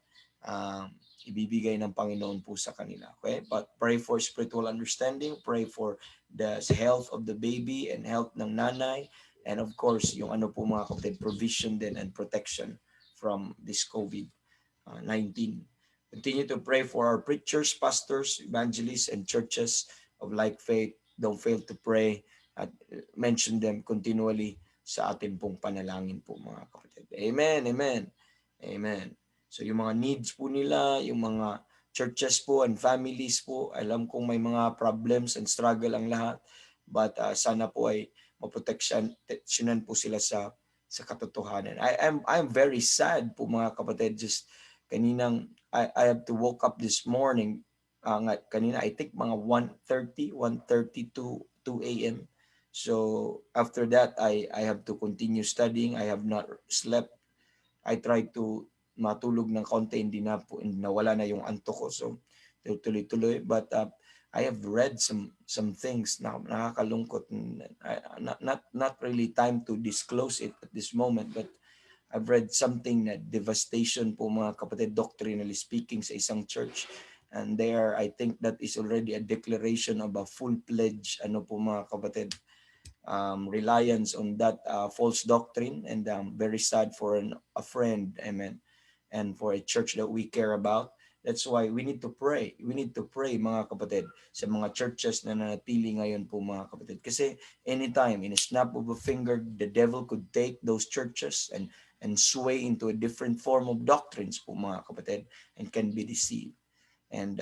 ibibigay ng Panginoon po sa kanila. Okay? But pray for spiritual understanding, pray for the health of the baby and health ng nanay, and of course, yung ano po mga kapatid, provision din and protection from this COVID-19. Continue to pray for our preachers, pastors, evangelists, and churches of like faith. Don't fail to pray at mention them continually sa atin pong panalangin po mga kapatid. Amen, amen, amen. So yung mga needs po nila, yung mga churches po and families po, alam kong may mga problems and struggle ang lahat, but sana po ay maproteksyonan po sila sa katotohanan. I'm very sad po mga kapatid, just kaninang I have to woke up this morning, kanina I think mga 1:30 to 2 a.m. So after that, I have to continue studying. I have not slept. I tried to matulog ng konti, hindi nawala na yung antok ko. So tuloy-tuloy, but I have read some things na nakakalungkot. Not really time to disclose it at this moment, but I've read something na devastation po mga kapatid, doctrinally speaking, sa isang church. And there, I think that is already a declaration of a full-fledged, ano po mga kapatid, reliance on that false doctrine. And very sad for a friend, amen, and for a church that we care about. That's why we need to pray. We need to pray mga kapatid sa mga churches na nanatili ngayon po mga kapatid. Kasi anytime, in a snap of a finger, the devil could take those churches and sway into a different form of doctrines po mga kapatid, and can be deceived. And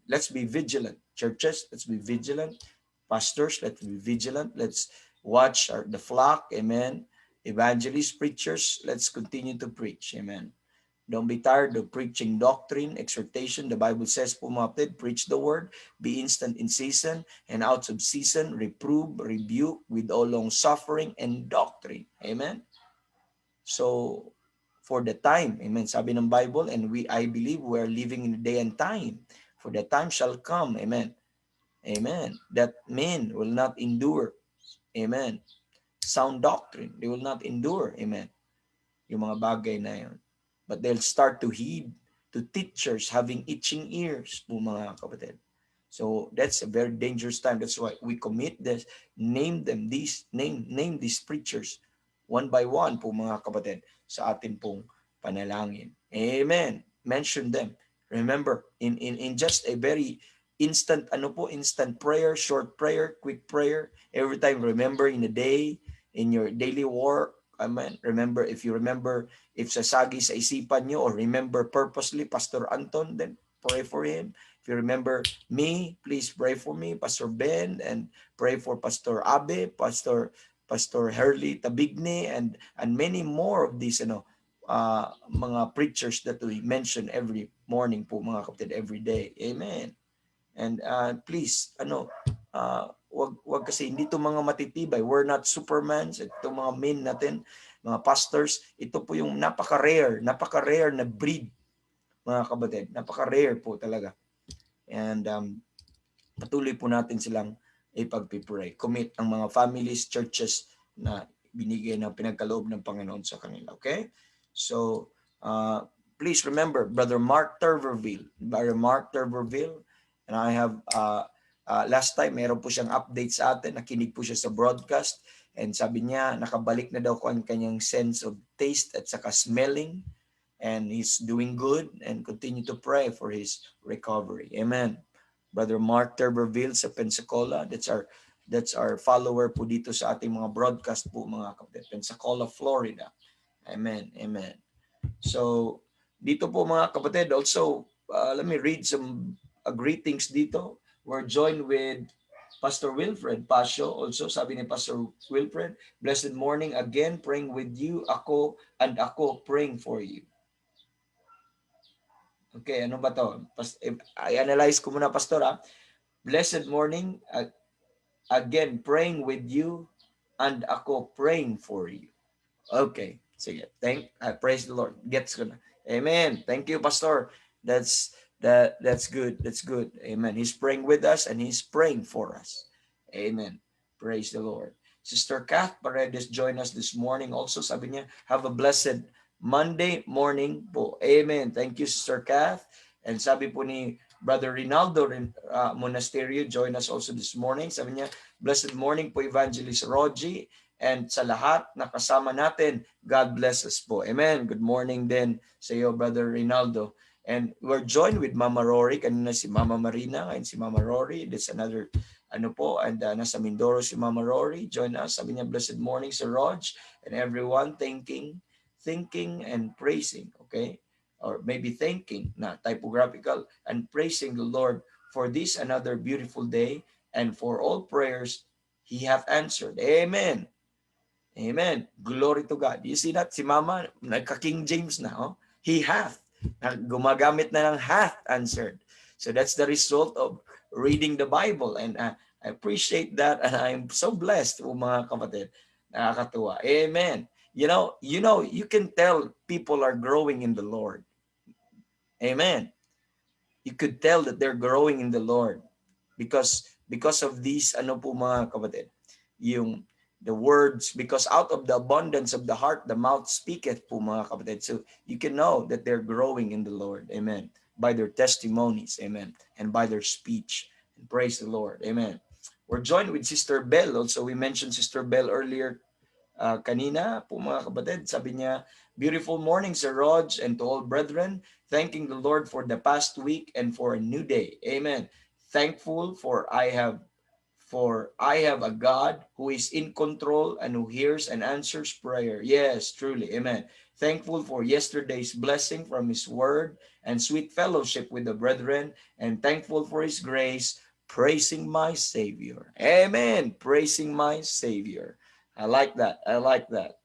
let's be vigilant. Churches, let's be vigilant. Pastors, let's be vigilant. Let's watch the flock, amen. Evangelists, preachers, let's continue to preach, amen. Don't be tired of preaching doctrine, exhortation. The Bible says po mga kapatid, preach the word, be instant in season and out of season, reprove, rebuke with all long suffering and doctrine. Amen? So, for the time, amen, sabi ng Bible, and I believe we are living in the day and time. For the time shall come, amen, amen, that men will not endure, amen, sound doctrine. They will not endure, amen, yung mga bagay na yun. But they'll start to heed to teachers having itching ears po mga kapatid. So that's a very dangerous time. That's why we commit this, name these preachers one by one po mga kapatid sa atin pong panalangin. Amen. Mention them. Remember, in just a very instant prayer, short prayer, quick prayer, every time remember in a day, in your daily work. Amen. Remember, if sasagi sa isipan nyo, or remember purposely Pastor Anton, then pray for him. If you remember me, please pray for me, Pastor Ben, and pray for Pastor Abe, Pastor Herly Tabigne, and many more of these mga preachers that we mention every morning po mga kapatid, every day. Amen. And please, wag kasi hindi to mga matitibay. We're not supermans. Itong mga men natin, mga pastors, ito po yung napaka-rare na breed, mga kapatid. Napaka-rare po talaga. And patuloy po natin silang ipagpipray. Commit ang mga families, churches na binigay ng pinagkaloob ng Panginoon sa kanila. Okay? So, please remember, Brother Mark Turverville, and I have, last time, meron po siyang update sa atin, nakinig po siya sa broadcast, and sabi niya, nakabalik na daw ko ang kanyang sense of taste at saka smelling, and he's doing good, and continue to pray for his recovery. Amen. Brother Mark Turverville sa Pensacola, that's our follower po dito sa ating mga broadcast po mga kapatid, Pensacola, Florida. Amen. Amen. So, dito po mga kapatid, also, let me read some greetings dito. We're joined with Pastor Wilfred Pasio. Also, sabi ni Pastor Wilfred, blessed morning again, praying with you, ako praying for you. Okay, ano ba to? I-analyze ko muna, Pastor. Blessed morning, again, praying with you, and ako praying for you. Okay, sige. Praise the Lord. Gets ko na. Amen. Thank you, Pastor. That's good. That's good. Amen. He's praying with us and he's praying for us. Amen. Praise the Lord. Sister Kath Paredes join us this morning also. Sabi niya, have a blessed Monday morning po. Amen. Thank you, Sister Kath. And sabi po ni Brother Rinaldo Monasterio, join us also this morning. Sabi niya, blessed morning po Evangelist Rogie. And sa lahat na kasama natin, God bless us po. Amen. Good morning din sa iyo, Brother Rinaldo. And we're joined with Mama Rory. Kanina si Mama Marina and si Mama Rory. That's another, and nasa Mindoro si Mama Rory. Join us. Sabi niya, blessed morning sa Rog and everyone thinking and praising. Okay? Or maybe thanking, na typographical, and praising the Lord for this another beautiful day and for all prayers He hath answered. Amen. Amen. Glory to God. You see that? Si Mama, nagka-King James na. Oh? He hath. Gumagamit na ng hath answered. So that's the result of reading the Bible. And I appreciate that. And I'm so blessed, mga kapatid. Nakakatuwa. Amen. You know, you can tell people are growing in the Lord. Amen. You could tell that they're growing in the Lord. Because of these, mga kapatid, the words, because out of the abundance of the heart, the mouth speaketh po mga kapatid. So you can know that they're growing in the Lord. Amen. By their testimonies. Amen. And by their speech. And praise the Lord. Amen. We're joined with Sister Bell. Also, we mentioned Sister Bell earlier kanina po mga kapatid. Sabi niya, beautiful morning Sir Rog and to all brethren. Thanking the Lord for the past week and for a new day. Amen. Thankful for I have a God who is in control and who hears and answers prayer. Yes, truly. Amen. Thankful for yesterday's blessing from His word and sweet fellowship with the brethren, and thankful for His grace, praising my Savior. Amen. Praising my Savior. I like that.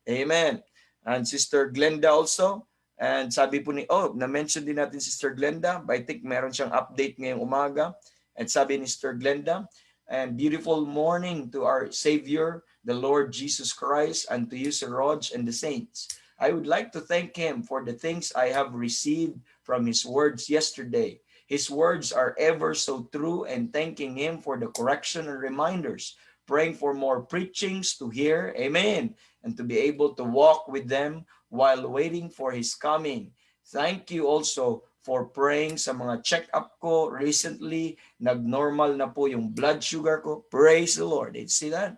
Amen. And Sister Glenda also. And sabi po na-mention din natin Sister Glenda. I think meron siyang update ngayong umaga. And sabi ni Sister Glenda, and beautiful morning to our Savior, the Lord Jesus Christ, and to you, Sir Rog, and the saints. I would like to thank Him for the things I have received from His words yesterday. His words are ever so true, and thanking Him for the correction and reminders, praying for more preachings to hear, amen, and to be able to walk with them while waiting for His coming. Thank you also for praying sa mga check-up ko recently. Nag-normal na po yung blood sugar ko. Praise the Lord. Did you see that?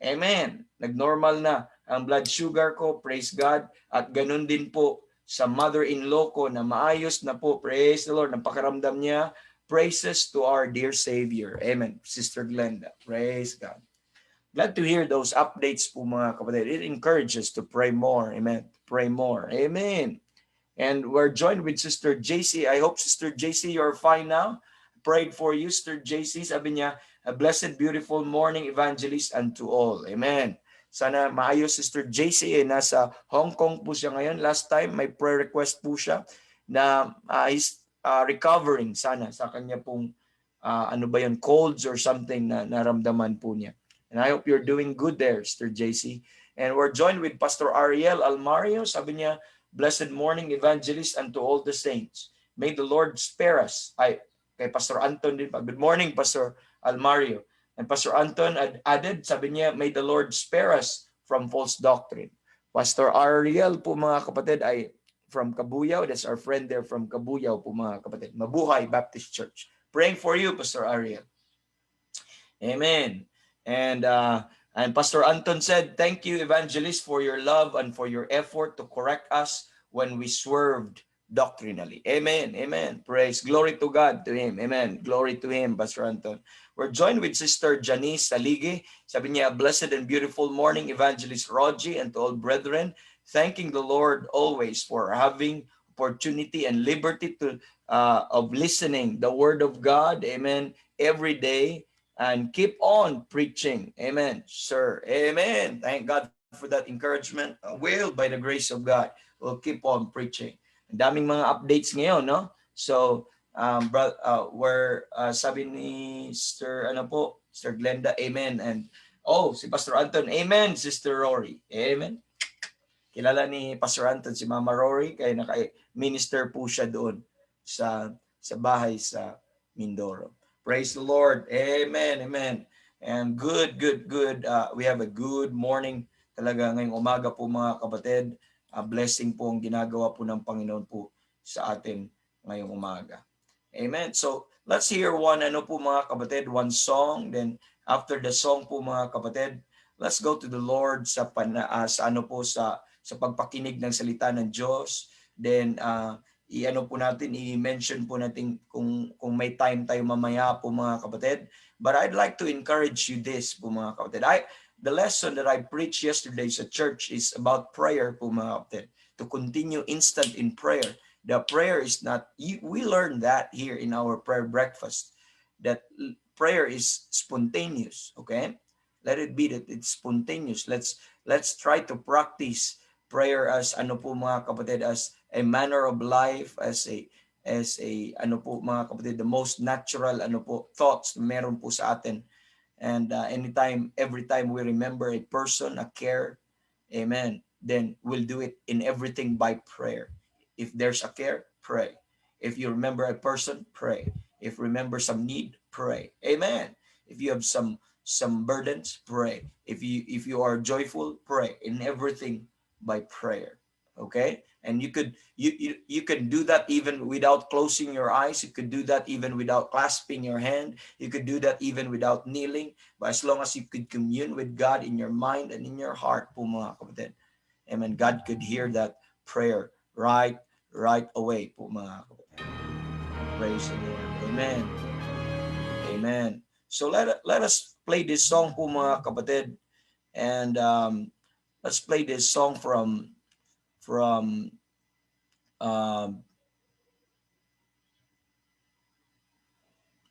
Amen. Nag-normal na ang blood sugar ko. Praise God. At ganun din po sa mother-in-law ko na maayos na po. Praise the Lord. Napakaramdam niya. Praises to our dear Savior. Amen. Sister Glenda. Praise God. Glad to hear those updates po mga kapatid. It encourages to pray more. Amen. Pray more. Amen. And we're joined with Sister JC. I hope, Sister JC, you're fine now. Prayed for you, Sister JC. Sabi niya, a blessed, beautiful morning, evangelist, and to all. Amen. Sana maayos, Sister JC. Nasa Hong Kong po siya ngayon. Last time, may prayer request po siya na he's recovering sana sa kanya pong colds or something na naramdaman po niya. And I hope you're doing good there, Sister JC. And we're joined with Pastor Ariel Almario. Sabi niya, blessed morning, evangelist, and to all the saints. May the Lord spare us. Kay Pastor Anton din pa. Good morning, Pastor Almario. And Pastor Anton added, sabi niya, may the Lord spare us from false doctrine. Pastor Ariel po mga kapatid ay from Kabuyao. That's our friend there from Kabuyao po mga kapatid. Mabuhay Baptist Church. Praying for you, Pastor Ariel. Amen. And Pastor Anton said, thank you, evangelist, for your love and for your effort to correct us when we swerved doctrinally. Amen. Amen. Praise. Glory to God, to Him. Amen. Glory to Him, Pastor Anton. We're joined with Sister Janice Salige. Sabi niya, blessed and beautiful morning, Evangelist Rogie, and to all brethren. thanking the Lord always for having opportunity and liberty to of listening the word of God, amen, every day, and keep on preaching, amen, sir, amen. Thank God for that encouragement. Will, by the grace of God, will keep on preaching. Ang daming mga updates ngayon, no? So, where sabi ni Sister, ano po, Sister Glenda, amen, and si Pastor Anton, amen, Sister Rory, amen. Kilala ni Pastor Anton si Mama Rory, kaya naka-minister po siya doon sa bahay sa Mindoro. Praise the Lord. Amen. Amen. And good. We have a good morning talaga ngayong umaga po mga kapatid. A blessing po ang ginagawa po ng Panginoon po sa atin ngayong umaga. Amen. So, let's hear one mga kapatid, one song. Then after the song po mga kapatid, let's go to the Lord sa sa pagpakinig ng salita ng Diyos. Then i-mention po natin kung may time tayo mamaya po mga kapatid. But I'd like to encourage you this po mga kapatid. The lesson that I preached yesterday sa church is about prayer po mga kapatid. To continue instant in prayer. The prayer is not, we learned that here in our prayer breakfast, that prayer is spontaneous, okay? Let it be that it's spontaneous. Let's try to practice prayer as mga kapatid, as a manner of life, as a mga kapatid, the most natural thoughts na meron po sa atin. And every time we remember a person, a care, amen, then we'll do it in everything by prayer. If there's a care, pray. If you remember a person, pray. If you remember some need, pray. Amen. If you have some burdens, pray. If you are joyful, pray. In everything by prayer. Okay? And you can do that even without closing your eyes. You could do that even without clasping your hand. You could do that even without kneeling. But as long as you could commune with God in your mind and in your heart po mga kapatid. Amen. God could hear that prayer right away po mga kapatid. Praise the Lord. Amen. Amen. So let us play this song po mga kapatid. And let's play this song from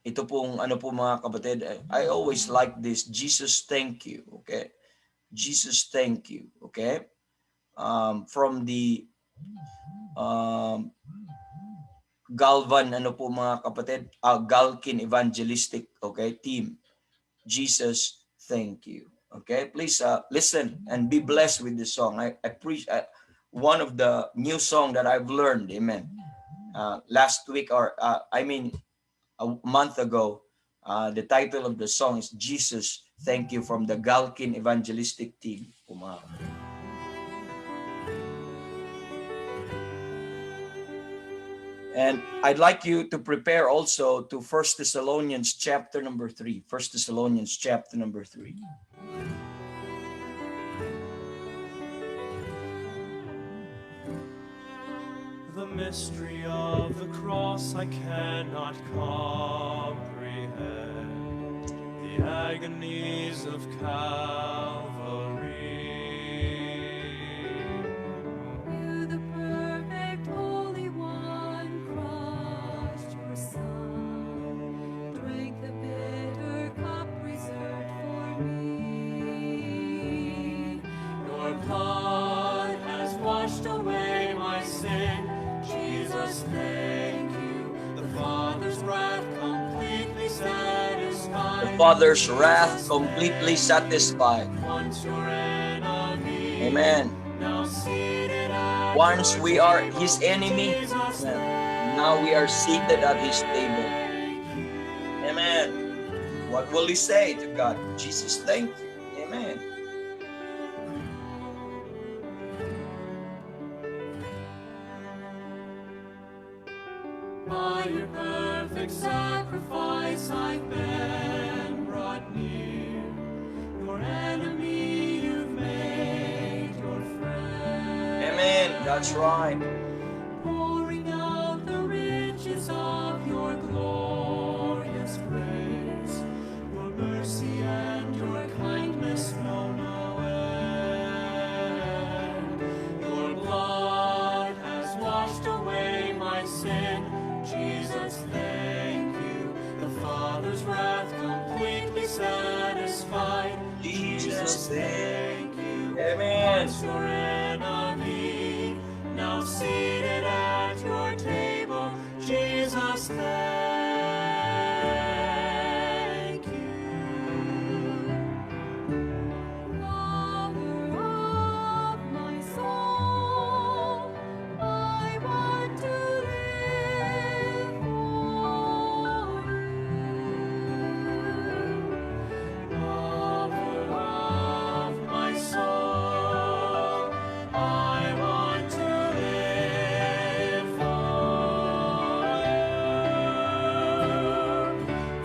ito pong mga kapatid. I always like this. Jesus, thank you. Okay? Jesus, thank you. Okay? From the Galvan mga kapatid, Galkin Evangelistic, okay, team. Jesus, thank you. Okay? Please listen and be blessed with this song. I appreciate one of the new song that I've learned, amen. Last week a month ago, the title of the song is Jesus, Thank You, from the Galkin Evangelistic team. And I'd like you to prepare also to 1 Thessalonians chapter number 3. 1 Thessalonians chapter number 3. The mystery of the cross I cannot comprehend, the agonies of Calvary. You, the perfect Holy One, crushed your Son, drank the bitter cup reserved for me. Your blood has washed away my sin. Jesus, thank you. The Father's wrath completely satisfied. The Father's wrath completely satisfied. Once your enemy. Amen. Now seated at Once we are His your enemy, Jesus, now we are seated at His table. Amen. What will you say to God? Jesus, thank you. Amen. By your perfect sacrifice I've been brought near. Your enemy you've made your friend. Amen. That's right. Pouring out the riches of your glorious grace. Your mercy and your kindness know no end. satisfied. Jesus, thank you. Amen. Once your enemy, now seated at your table. Jesus, thank you. Lover of my soul, I want to live for you. Lover of my soul, I want to live for you.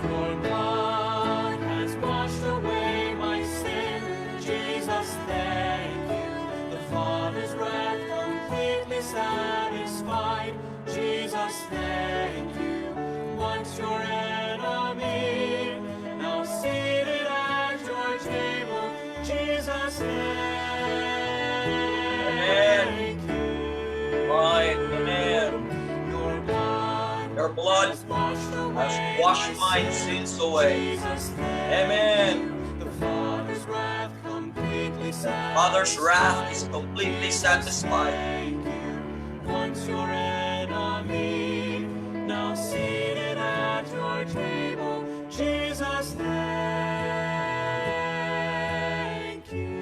Your blood has washed away my sin. Jesus, thank you. The Father's wrath completely satisfied. Jesus, thank you. Once your enemy, now seated at your table. Jesus, thank you. Right. Amen. Your blood Your blood has washed has away washed my my sins away. Jesus, thank Amen. you. The Father's wrath completely satisfied. Father's wrath is completely satisfied. Thank you. Once your enemy, now seated at your table. Jesus, thank you.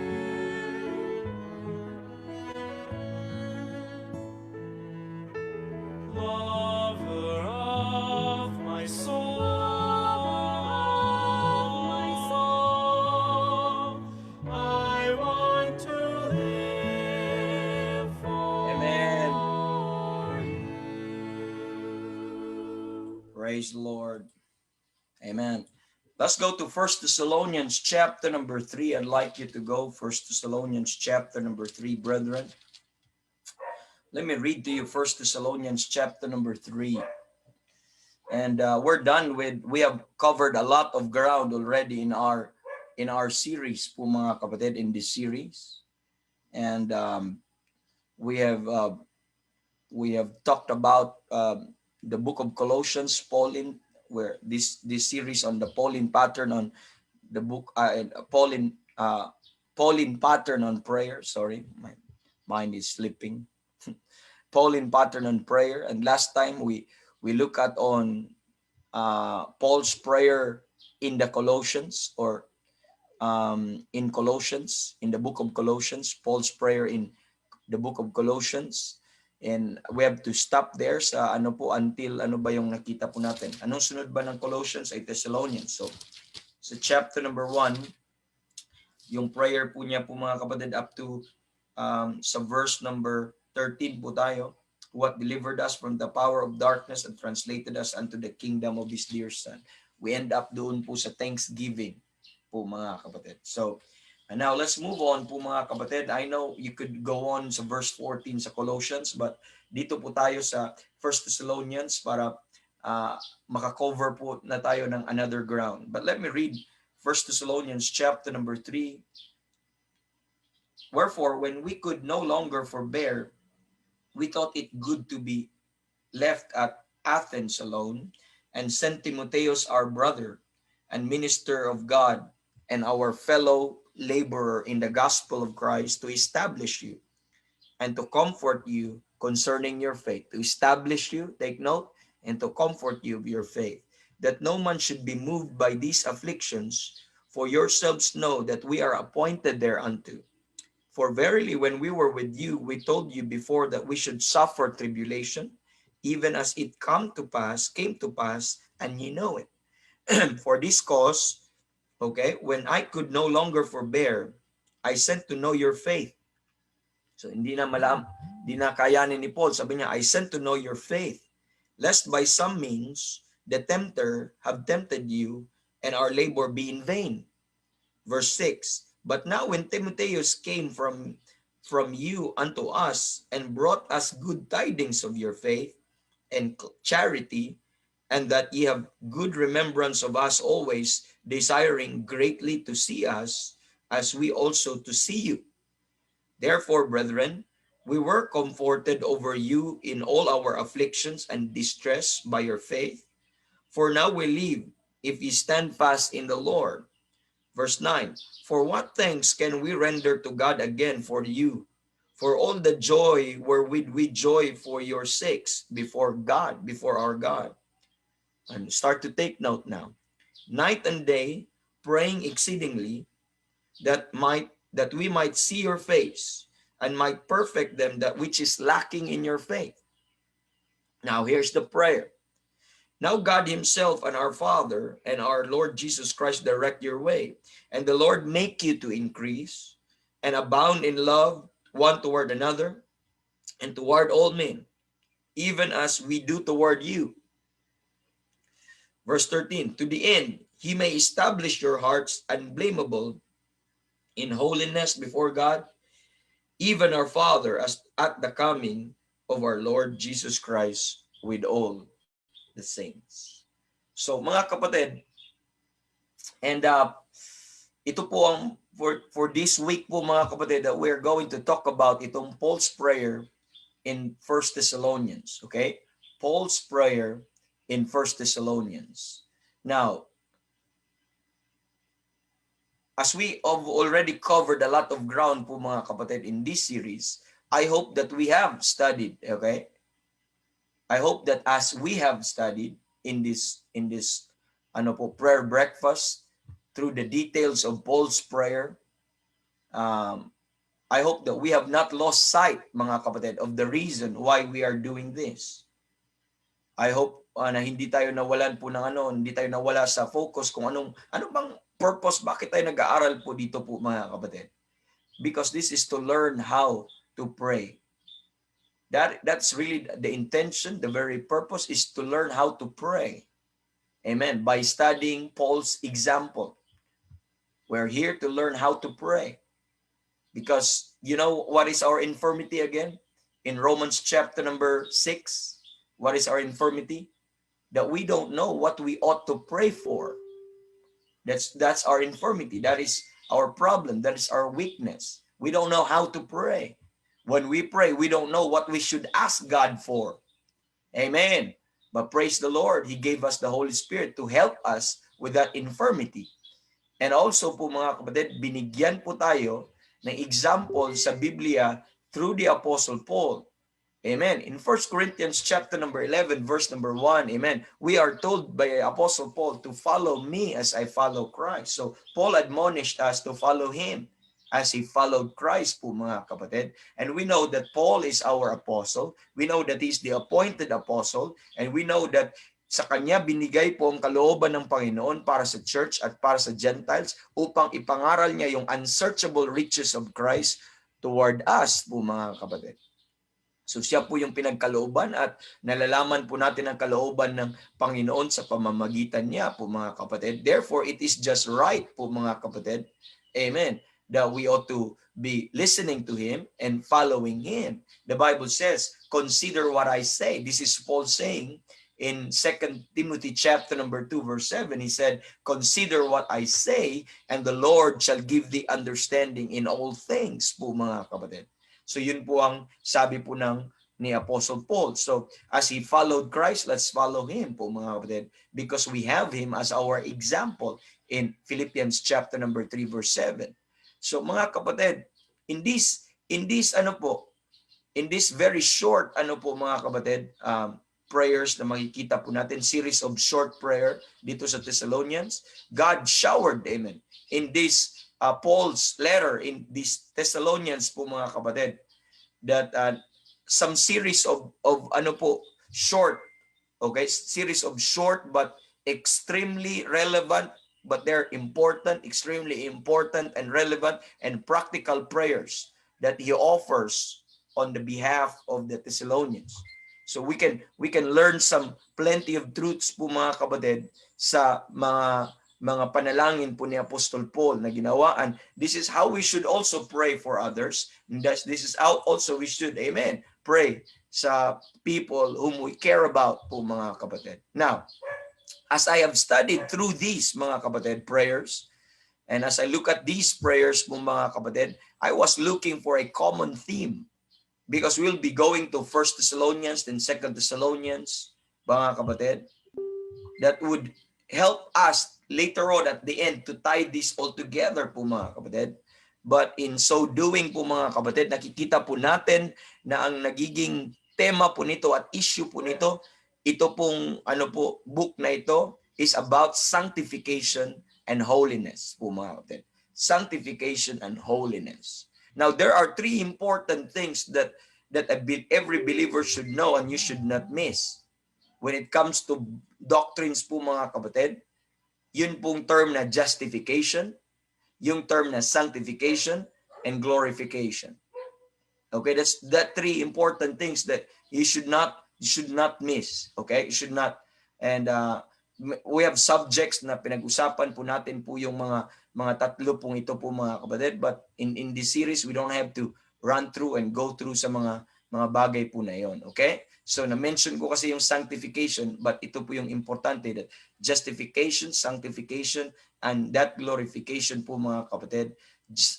Lover of my soul, I want to live for Amen. you. Praise the Lord. Amen. Let's go to 1 Thessalonians chapter number 3. I'd like you to go 1 Thessalonians chapter number 3, brethren. Let me read to you 1 Thessalonians chapter number 3. And we're done with, we have covered a lot of ground already in our series po mga kapatid, in this series. And we have talked about the book of Colossians, Pauline, where this series on the Pauline pattern on the book, Pauline pattern on prayer. Sorry, my mind is slipping. Pauline pattern on prayer. And last time we look at on Paul's prayer in the Colossians, or in Colossians, in the book of Colossians, Paul's prayer in the book of Colossians. And we have to stop there sa ano po, until ano ba yung nakita po natin. Anong sunod ba ng Colossians ay Thessalonians. So sa chapter number 1, yung prayer po niya po mga kapatid up to sa verse number 13 po tayo. What delivered us from the power of darkness and translated us unto the kingdom of His dear Son. We end up doon po sa thanksgiving po mga kapatid. So, and now let's move on po mga kapatid. I know you could go on sa verse 14 sa Colossians, but dito po tayo sa 1 Thessalonians para makakover po na tayo ng another ground. But let me read 1 Thessalonians chapter number 3. Wherefore, when we could no longer forbear, we thought it good to be left at Athens alone, and sent Timotheus our brother and minister of God and our fellow laborer in the gospel of Christ, to establish you and to comfort you concerning your faith. To establish you, take note, and to comfort you of your faith, that no man should be moved by these afflictions, for yourselves know that we are appointed thereunto. For verily, when we were with you, we told you before that we should suffer tribulation, even as it came to pass, and ye know it. For this cause, okay, when I could no longer forbear, I sent to know your faith. So hindi na kayanin ni Paul. Sabi niya, I sent to know your faith, lest by some means the tempter have tempted you, and our labor be in vain. Verse 6, but now when Timotheus came from you unto us, and brought us good tidings of your faith and charity, and that ye have good remembrance of us always, desiring greatly to see us, as we also to see you. Therefore, brethren, we were comforted over you in all our afflictions and distress by your faith. For now we live, if ye stand fast in the Lord. Verse 9, for what thanks can we render to God again for you, for all the joy wherewith we joy for your sakes before God, before our God. And start to take note now. Night and day, praying exceedingly, that we might see your face, and might perfect them that which is lacking in your faith. Now here's the prayer. Now God himself and our Father and our Lord Jesus Christ direct your way, and the Lord make you to increase and abound in love one toward another and toward all men, even as we do toward you. Verse 13, to the end he may establish your hearts unblameable in holiness before God, even our Father, as at the coming of our Lord Jesus Christ with all the saints. So mga kapatid, and ito po ang for this week po mga kapatid that we're going to talk about itong Paul's prayer in 1 Thessalonians. Okay? Paul's prayer in 1 Thessalonians. Now, as we have already covered a lot of ground po mga kapatid in this series, I hope that we have studied, okay? I hope that as we have studied in this prayer breakfast through the details of Paul's prayer, I hope that we have not lost sight, mga kapatid, of the reason why we are doing this. I hope na hindi tayo nawalan po ng hindi tayo nawala sa focus kung ano bang purpose, bakit tayo nag-aaral po dito po mga kapatid. Because this is to learn how to pray. That's really the intention, the very purpose is to learn how to pray. Amen. By studying Paul's example. We're here to learn how to pray. Because you know what is our infirmity again? In Romans chapter number 6, what is our infirmity? That we don't know what we ought to pray for. That's our infirmity. That is our problem. That is our weakness. We don't know how to pray. When we pray, we don't know what we should ask God for. Amen. But praise the Lord, He gave us the Holy Spirit to help us with that infirmity. And also po mga kapatid, binigyan po tayo ng example sa Biblia through the Apostle Paul. Amen. In 1 Corinthians chapter number 11, verse number 1, amen, we are told by Apostle Paul to follow me as I follow Christ. So Paul admonished us to follow him as he followed Christ po mga kapatid. And we know that Paul is our apostle. We know that he's the appointed apostle. And we know that sa kanya binigay po ang kalooban ng Panginoon para sa church at para sa Gentiles upang ipangaral niya yung unsearchable riches of Christ toward us po mga kapatid. So siya po yung pinagkalooban at nalalaman po natin ang kalooban ng Panginoon sa pamamagitan niya po mga kapatid. Therefore, it is just right po mga kapatid, amen, that we ought to be listening to Him and following Him. The Bible says, consider what I say. This is Paul saying in 2 Timothy chapter number 2 verse 7. He said, consider what I say and the Lord shall give thee understanding in all things po mga kapatid. So yun po ang sabi po ni Apostle Paul. So as he followed Christ, let's follow him po mga kapatid, because we have him as our example in Philippians chapter number 3 verse 7. So mga kapatid, in this very short mga kapatid, prayers na makikita po natin, series of short prayer dito sa Thessalonians, God showered, amen, in this Paul's letter in these Thessalonians po mga kapatid, that some series of short, okay, series of short but extremely relevant, but they're important, extremely important and relevant and practical prayers that he offers on the behalf of the Thessalonians. So we can learn plenty of truths po mga kapatid sa mga panalangin po ni Apostol Paul na ginawa, and this is how we should also pray for others. And this is how also we should, amen, pray sa people whom we care about po mga kapatid. Now, as I have studied through these mga kapatid prayers, and as I look at these prayers po mga kapatid, I was looking for a common theme, because we'll be going to 1 Thessalonians and 2 Thessalonians mga kapatid, that would help us later on at the end to tie this all together po mga kapatid. But in so doing po mga kapatid, nakikita po natin na ang nagiging tema po nito at issue po nito, ito pong book na ito is about sanctification and holiness po mga kapatid. Sanctification and holiness. Now there are three important things that every believer should know and you should not miss. When it comes to doctrines po mga kapatid, yun pong term na justification, yung term na sanctification, and glorification. Okay, that's three important things that you should not miss. Okay, you should not. And we have subjects na pinag-usapan po natin po yung mga tatlo pong ito po mga kapatid. But in this series, we don't have to run through and go through sa mga bagay po na yon. Okay? So na-mention ko kasi yung sanctification, but ito po yung importante, that justification, sanctification, and that glorification po mga kapatid.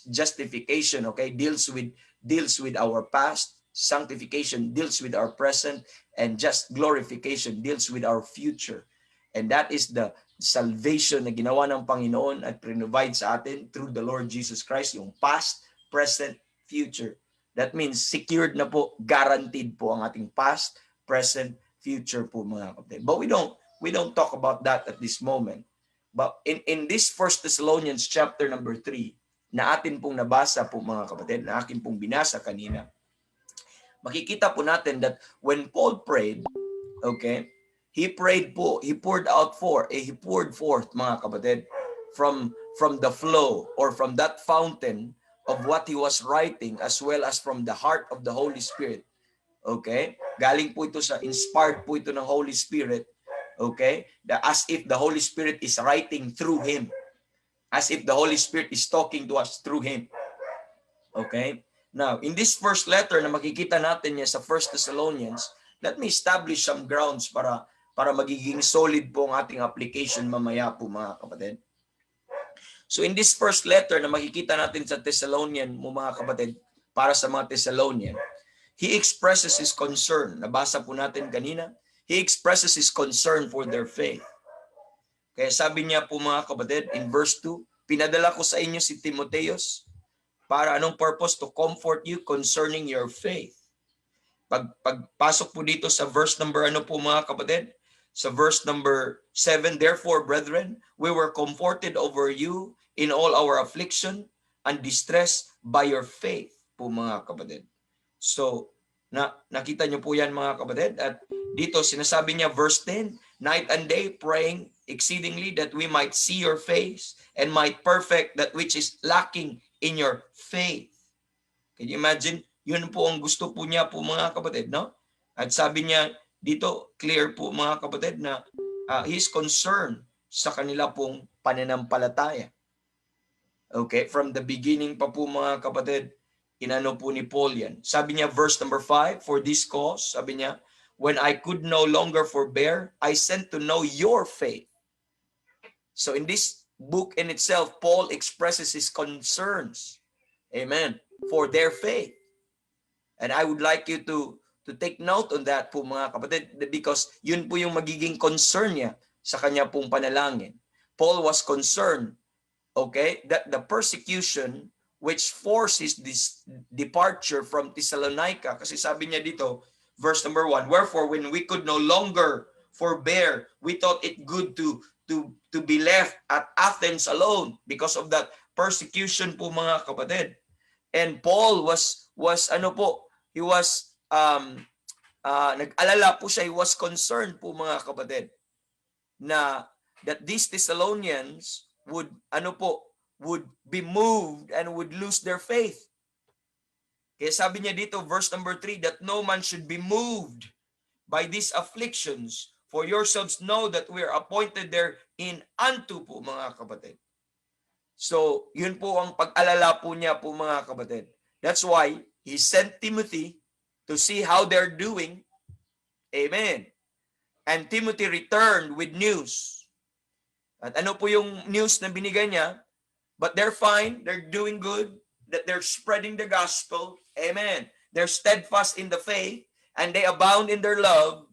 Justification, okay, deals with our past. Sanctification deals with our present, and just glorification deals with our future. And that is the salvation na ginawa ng Panginoon at provide sa atin through the Lord Jesus Christ, yung past, present, future. That means secured na po, guaranteed po ang ating past, present, future po mga kapatid. But we don't talk about that at this moment. But in this 1 Thessalonians chapter number 3, na atin pong nabasa po mga kapatid, na akin pong binasa kanina, makikita po natin that when Paul prayed, okay, he prayed po, he poured forth mga kapatid, from the flow or from that fountain of what he was writing, as well as from the heart of the Holy Spirit. Okay? Galing po ito inspired po ito ng Holy Spirit. Okay? As if the Holy Spirit is writing through him. As if the Holy Spirit is talking to us through him. Okay? Now, in this first letter na makikita natin niya sa 1 Thessalonians, let me establish some grounds para magiging solid po ang ating application mamaya po mga kapatid. So in this first letter na makikita natin sa Thessalonian mga kapatid, para sa mga Thessalonian, he expresses his concern. Nabasa po natin kanina. He expresses his concern for their faith. Kaya sabi niya po mga kapatid, in verse 2, pinadala ko sa inyo si Timotheus para anong purpose? To comfort you concerning your faith. Pagpasok po dito sa verse number po mga kapatid, sa verse number 7, therefore, brethren, we were comforted over you in all our affliction and distress by your faith po mga kapatid. So, nakita niyo po yan mga kapatid. At dito sinasabi niya, verse 10, night and day praying exceedingly that we might see your face and might perfect that which is lacking in your faith. Can you imagine? Yun po ang gusto po niya po mga kapatid, no? At sabi niya, dito, clear po mga kapatid na he's concerned sa kanila pong pananampalataya. Okay, from the beginning pa po mga kapatid, inano po ni Paul yan. Sabi niya, verse number 5, for this cause, sabi niya, when I could no longer forbear, I sent to know your faith. So in this book in itself, Paul expresses his concerns, amen, for their faith. And I would like you to take note on that po mga kapatid, because yun po yung magiging concern niya sa kanya pong panalangin. Paul was concerned, okay, that the persecution which forces this departure from Thessalonica, kasi sabi niya dito, verse number 1, wherefore when we could no longer forbear, we thought it good to be left at Athens alone because of that persecution po mga kapatid. And Paul was he was nag-alala po siya, he was concerned po mga kapatid na that these Thessalonians would be moved and would lose their faith. Kaya sabi niya dito, verse number 3, that no man should be moved by these afflictions, for yourselves know that we are appointed therein unto po mga kapatid. So, yun po ang pag-alala po niya po mga kapatid. That's why he sent Timothy to see how they're doing. Amen. And Timothy returned with news. At ano po yung news na binigay niya? But they're fine, they're doing good, that they're spreading the gospel. Amen. They're steadfast in the faith, and they abound in their love.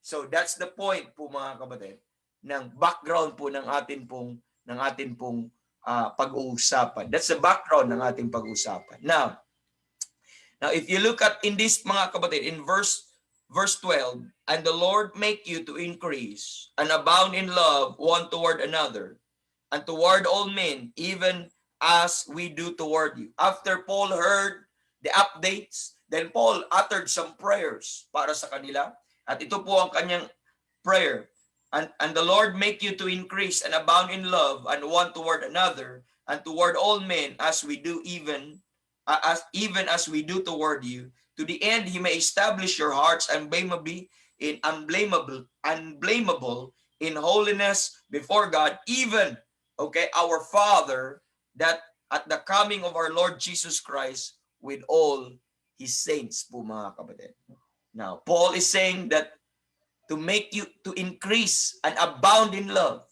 So that's the point po mga kapatid. ng background po ng atin pong pag-uusapan. That's the background ng ating pag-uusapan. Now if you look at in this, mga kapatid, in verse 12, and the Lord make you to increase and abound in love one toward another, and toward all men, even as we do toward you. After Paul heard the updates, then Paul uttered some prayers para sa kanila. At ito po ang kanyang prayer. And the Lord make you to increase and abound in love and one toward another, and toward all men, as we do even as we do toward you, to the end he may establish your hearts unblameably in unblameable in holiness before God, even our Father, that at the coming of our Lord Jesus Christ with all his saints po, mga kapatid. Now, Paul is saying that to make you to increase and abound in love.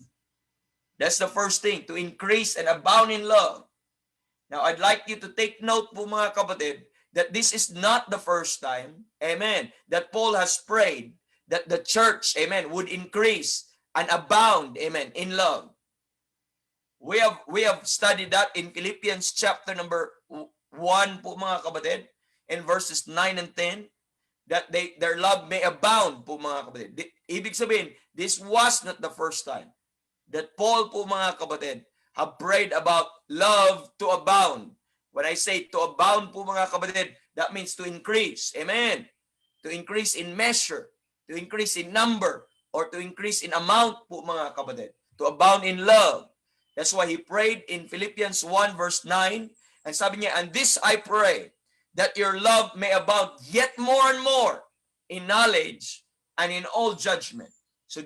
That's the first thing, to increase and abound in love. Now, I'd like you to take note po, mga kapatid, that this is not the first time, amen, that Paul has prayed that the church, amen, would increase and abound, amen, in love. We have studied that in Philippians chapter number 1 po, mga kapatid, in verses 9 and 10, that their love may abound po, mga kapatid. Ibig sabihin, this was not the first time that Paul po, mga kapatid, have prayed about love to abound. When I say to abound po, mga kapatid, that means to increase. Amen. To increase in measure, to increase in number, or to increase in amount po, mga kapatid. To abound in love. That's why he prayed in Philippians 1 verse 9. And sabi niya, and this I pray, that your love may abound yet more and more in knowledge and in all judgment. So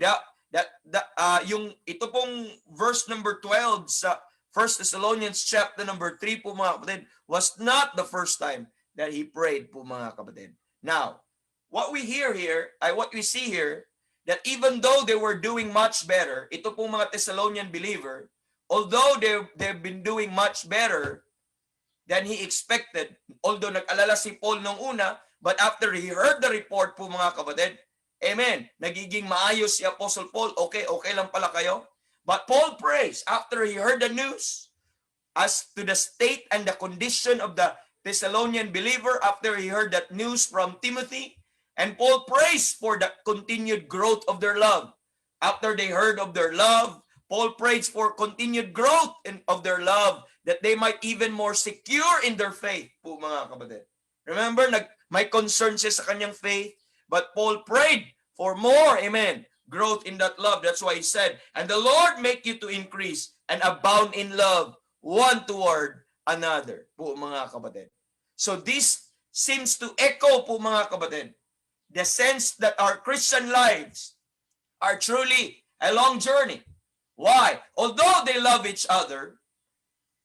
yung ito pong verse number 12 sa 1 Thessalonians chapter number 3 po, mga kapatid, was not the first time that he prayed po, mga kapatid. Now, what we see here, that even though they were doing much better, ito pong mga Thessalonian believer, although they've been doing much better than he expected, although nag-alala si Paul nung una, but after he heard the report po, mga kapatid, amen, nagiging maayos si Apostle Paul, okay lang pala kayo. But Paul prays after he heard the news as to the state and the condition of the Thessalonian believer, after he heard that news from Timothy, and Paul prays for the continued growth of their love. After they heard of their love, Paul prays for continued growth of their love, that they might even more secure in their faith po, mga kapatid. Remember, may concern siya sa kanyang faith, but Paul prayed for more, amen, growth in that love. That's why he said, and the Lord make you to increase and abound in love one toward another po, mga kapatid. So this seems to echo po, mga kapatid, the sense that our Christian lives are truly a long journey. Why? Although they love each other,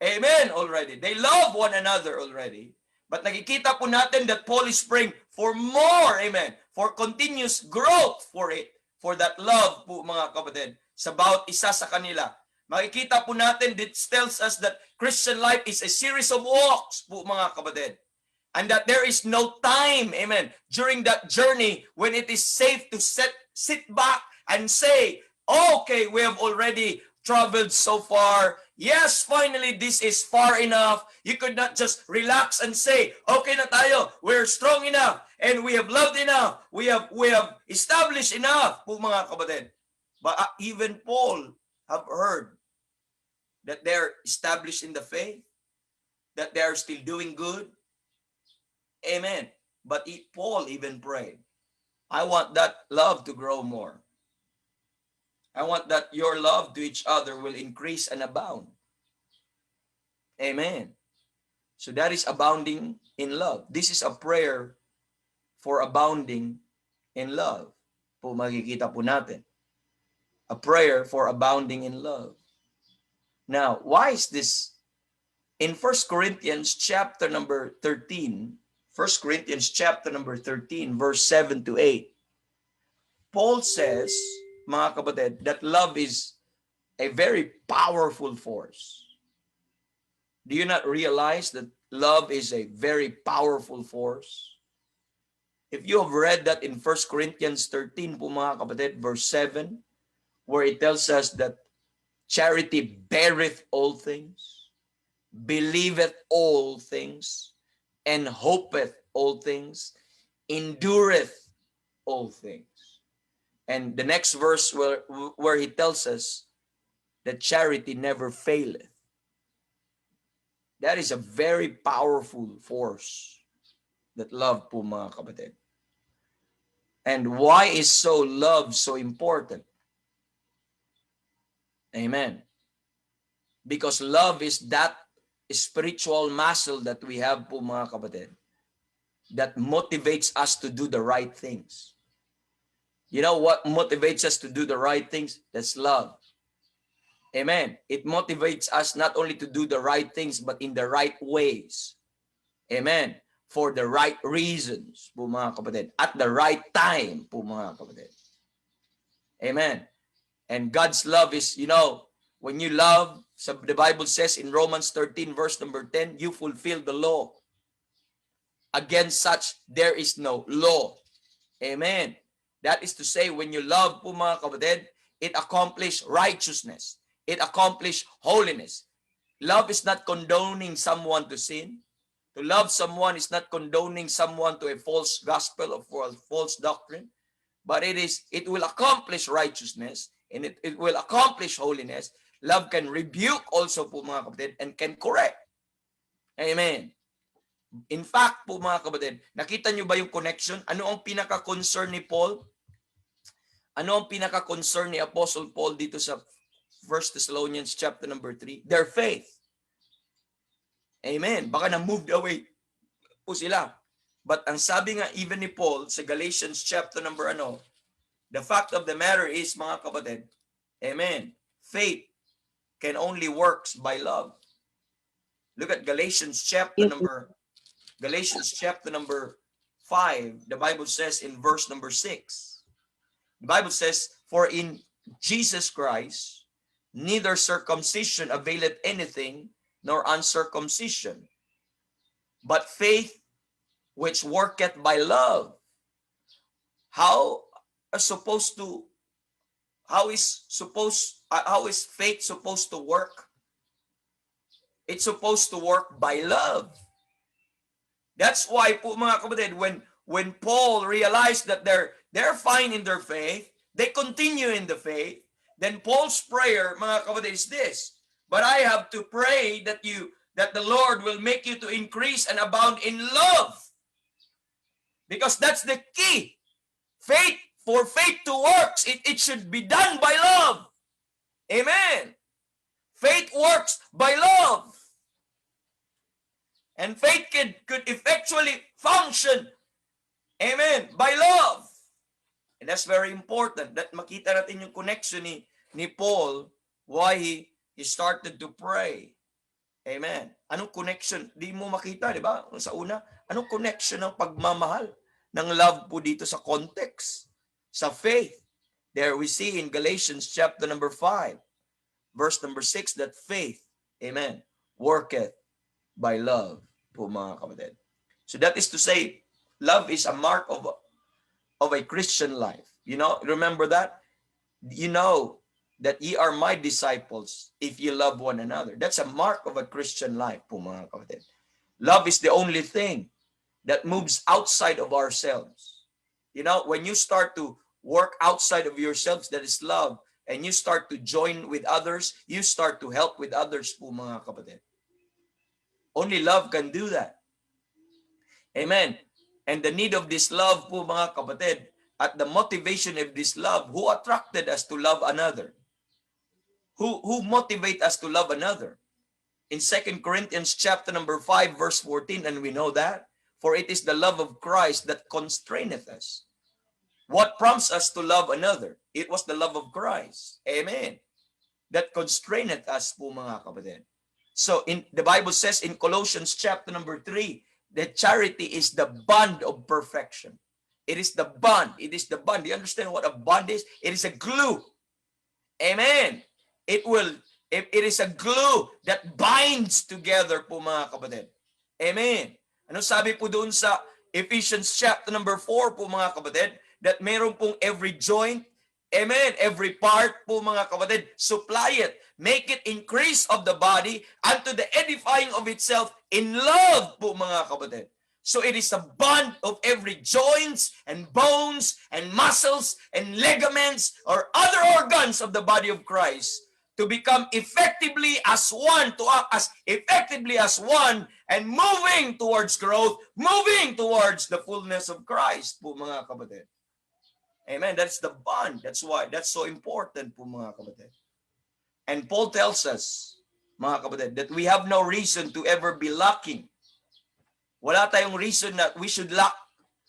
amen, already. They love one another already. But nakikita po natin that Paul is praying for more, amen, for continuous growth for it, for that love po, mga kapatid, sa bawat isa sa kanila. Makikita po natin, this tells us that Christian life is a series of walks po, mga kapatid. And that there is no time, amen, during that journey when it is safe to sit back and say, okay, we have already traveled so far. Yes, finally, this is far enough. You could not just relax and say, okay na tayo, we're strong enough, and we have loved enough, we have established enough po, mga kapatid. But even Paul have heard that they're established in the faith, that they are still doing good. Amen. But Paul even prayed, I want that love to grow more. I want that your love to each other will increase and abound. Amen. So that is abounding in love. This is a prayer for abounding in love. Po, makikita po natin. A prayer for abounding in love. Now, why is this? In 1 Corinthians chapter number 13, 1 Corinthians chapter number 13, verse 7 to 8, Paul says, mga kapatid, that love is a very powerful force. Do you not realize that love is a very powerful force? If you have read that in 1 Corinthians 13 po, mga kapatid, verse 7, where it tells us that charity beareth all things, believeth all things, and hopeth all things, endureth all things. And the next verse where he tells us that charity never faileth. That is a very powerful force, that love po mga kapatid. And why is love so important? Amen. Because love is that spiritual muscle that we have po mga kapatid, that motivates us to do the right things. You know what motivates us to do the right things? That's love. Amen. It motivates us not only to do the right things, but in the right ways. Amen. For the right reasons po mga kapatid. At the right time po mga kapatid. Amen. And God's love is, when you love, the Bible says in Romans 13 verse number 10, you fulfill the law. Against such, there is no law. Amen. That is to say, when you love po mga kapatid, it accomplishes righteousness. It accomplishes holiness. Love is not condoning someone to sin. To love someone is not condoning someone to a false gospel or a false doctrine. But it will accomplish righteousness, and it will accomplish holiness. Love can rebuke also po mga kapatid and can correct. Amen. In fact po mga kapatid, nakita nyo ba yung connection? Ano ang pinaka-concern ni Paul? Ano ang pinaka-concern ni Apostle Paul dito sa 1 Thessalonians chapter number 3? Their faith. Amen. Baka na-moved away po sila. But ang sabi nga even ni Paul sa Galatians chapter number the fact of the matter is mga kapatid, amen, faith can only works by love. Look at Galatians chapter number 5. The Bible says in verse number 6. The Bible says, for in Jesus Christ, neither circumcision availeth anything, nor uncircumcision, but faith which worketh by love. How is faith supposed to work? It's supposed to work by love. That's why po mga kapatid, when Paul realized that they're fine in their faith, they continue in the faith, then Paul's prayer, mga kapatid, is this: but I have to pray that the Lord will make you to increase and abound in love. Because that's the key. For faith to work, it should be done by love. Amen. Faith works by love. And faith could effectually function, amen, by love. And that's very important, that makita natin yung connection ni Paul, why he started to pray. Amen. Anong connection? Di mo makita, di ba? Sa una, anong connection ng pagmamahal, ng love po dito sa context, sa faith? There we see in Galatians chapter number 5, verse number 6, that faith, amen, worketh by love po mga kapatid. So that is to say, love is a mark of a Christian life. Remember that? That ye are my disciples if you love one another. That's a mark of a Christian life po mga kapatid. Love is the only thing that moves outside of ourselves. When you start to work outside of yourselves, that is love, and you start to join with others, you start to help with others po mga kapatid. Only love can do that. Amen. And the need of this love po mga kapatid, at the motivation of this love, who attracted us to love another? Who motivate us to love another? In 2 Corinthians chapter number 5 verse 14, and we know that, for it is the love of Christ that constraineth us. What prompts us to love another? It was the love of Christ. Amen. That constraineth us po mga kapatid. So the Bible says in Colossians chapter number 3, that charity is the bond of perfection. It is the bond. It is the bond. Do you understand what a bond is? It is a glue. Amen. It is a glue that binds together po mga kapatid. Amen. Ano sabi po doon sa Ephesians chapter number 4 po mga kapatid? That meron pong every joint Amen. Every part po mga kapatid, supply it. Make it increase of the body unto the edifying of itself in love po mga kapatid. So it is a bond of every joints and bones and muscles and ligaments or other organs of the body of Christ to become effectively as one, to act as effectively as one and moving towards growth, moving towards the fullness of Christ po mga kapatid. Amen. That's the bond. That's why that's so important po mga kapatid. And Paul tells us, mga kapatid, that we have no reason to ever be lacking. Wala tayong reason that we should lack.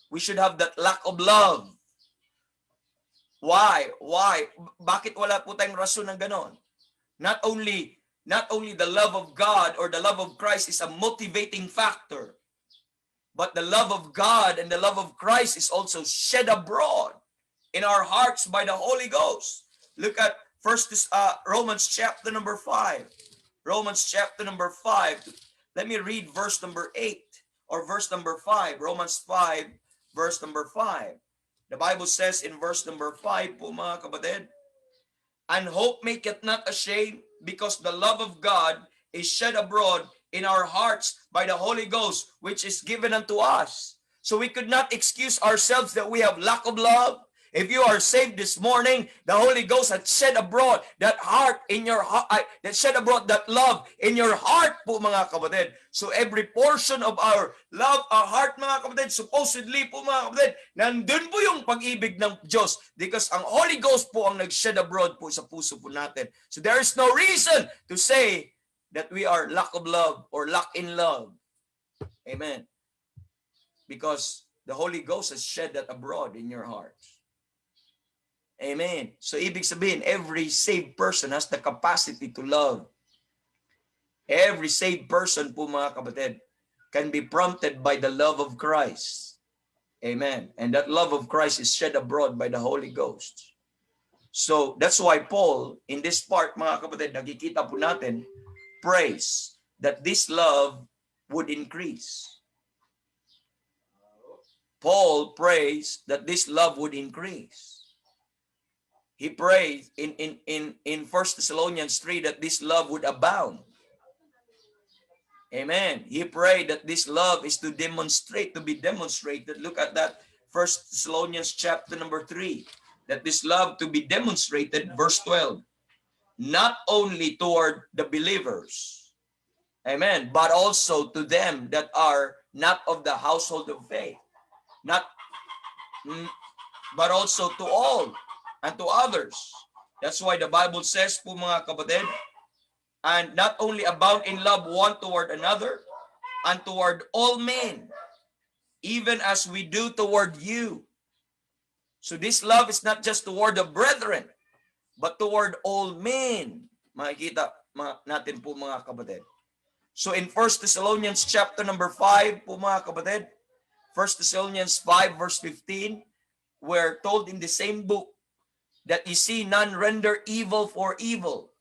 We should have that lack of love. Why? Why? Bakit wala po tayong rason ng ganon? Not only the love of God or the love of Christ is a motivating factor, but the love of God and the love of Christ is also shed abroad in our hearts by the Holy Ghost. Look at Romans chapter number 5. Romans chapter number 5. Let me read verse number 8 or verse number 5. Romans 5, verse number 5. The Bible says in verse number 5 po mga kapatid, and hope maketh not ashamed, because the love of God is shed abroad in our hearts by the Holy Ghost, which is given unto us. So we could not excuse ourselves that we have lack of love. If you are saved this morning, the Holy Ghost has shed abroad that heart in your heart, that shed abroad that love in your heart po mga kapatid. So every portion of our love, our heart mga kapatid, supposedly po mga kapatid, nandun po yung pag-ibig ng Diyos because ang Holy Ghost po ang nag-shed abroad po sa puso po natin. So there is no reason to say that we are lack of love or lack in love. Amen. Because the Holy Ghost has shed that abroad in your heart. Amen. So ibig sabihin, every saved person has the capacity to love. Every saved person po mga kapatid can be prompted by the love of Christ. Amen. And that love of Christ is shed abroad by the Holy Ghost. So that's why Paul, in this part mga kapatid, nakikita po natin, prays that this love would increase. Paul prays that this love would increase. He prays in 1 Thessalonians 3 that this love would abound. Amen. He prayed that this love is to be demonstrated. Look at that 1 Thessalonians chapter number 3. That this love to be demonstrated, verse 12. Not only toward the believers. Amen. But also to them that are not of the household of faith. But also to all. And to others. That's why the Bible says po mga kapatid, and not only abound in love one toward another, and toward all men, even as we do toward you. So this love is not just toward the brethren, but toward all men. Makikita natin po mga kapatid. So in 1 Thessalonians chapter number 5 po mga kapatid, 1 Thessalonians 5 verse 15, we're told in the same book, that ye see none render evil for evil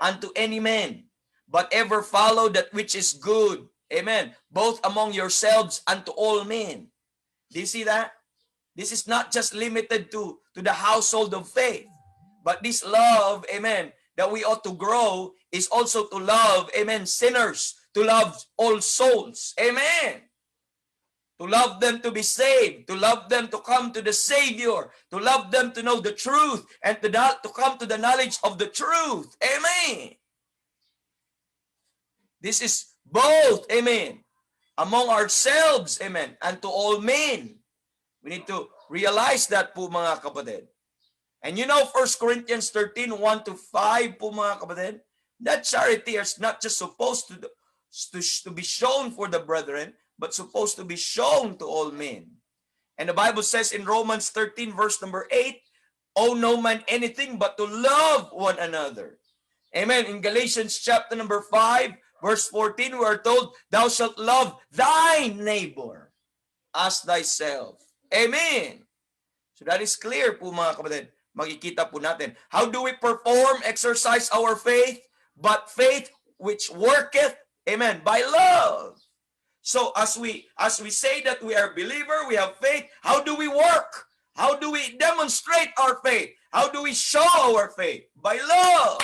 unto any man, but ever follow that which is good. Amen. Both among yourselves and to all men. Do you see that? This is not just limited to the household of faith, but this love, amen, that we ought to grow is also to love, amen, sinners, to love all souls. Amen. To love them to be saved, to love them to come to the Savior, to love them to know the truth, and to come to the knowledge of the truth. Amen. This is both, amen, among ourselves, amen, and to all men. We need to realize that po mga kapatid. And you know 1 Corinthians 13, 1 to 5 po mga kapatid, that charity is not just supposed to be shown for the brethren, but supposed to be shown to all men. And the Bible says in Romans 13 verse number 8, owe no man anything but to love one another. Amen. In Galatians chapter number 5 verse 14, we are told, thou shalt love thy neighbor as thyself. Amen. So that is clear po mga kapatid. Makikita po natin. How do we exercise our faith? But faith which worketh, amen, by love. So as we say that we are believer, we have faith, how do we work? How do we demonstrate our faith? How do we show our faith? By love.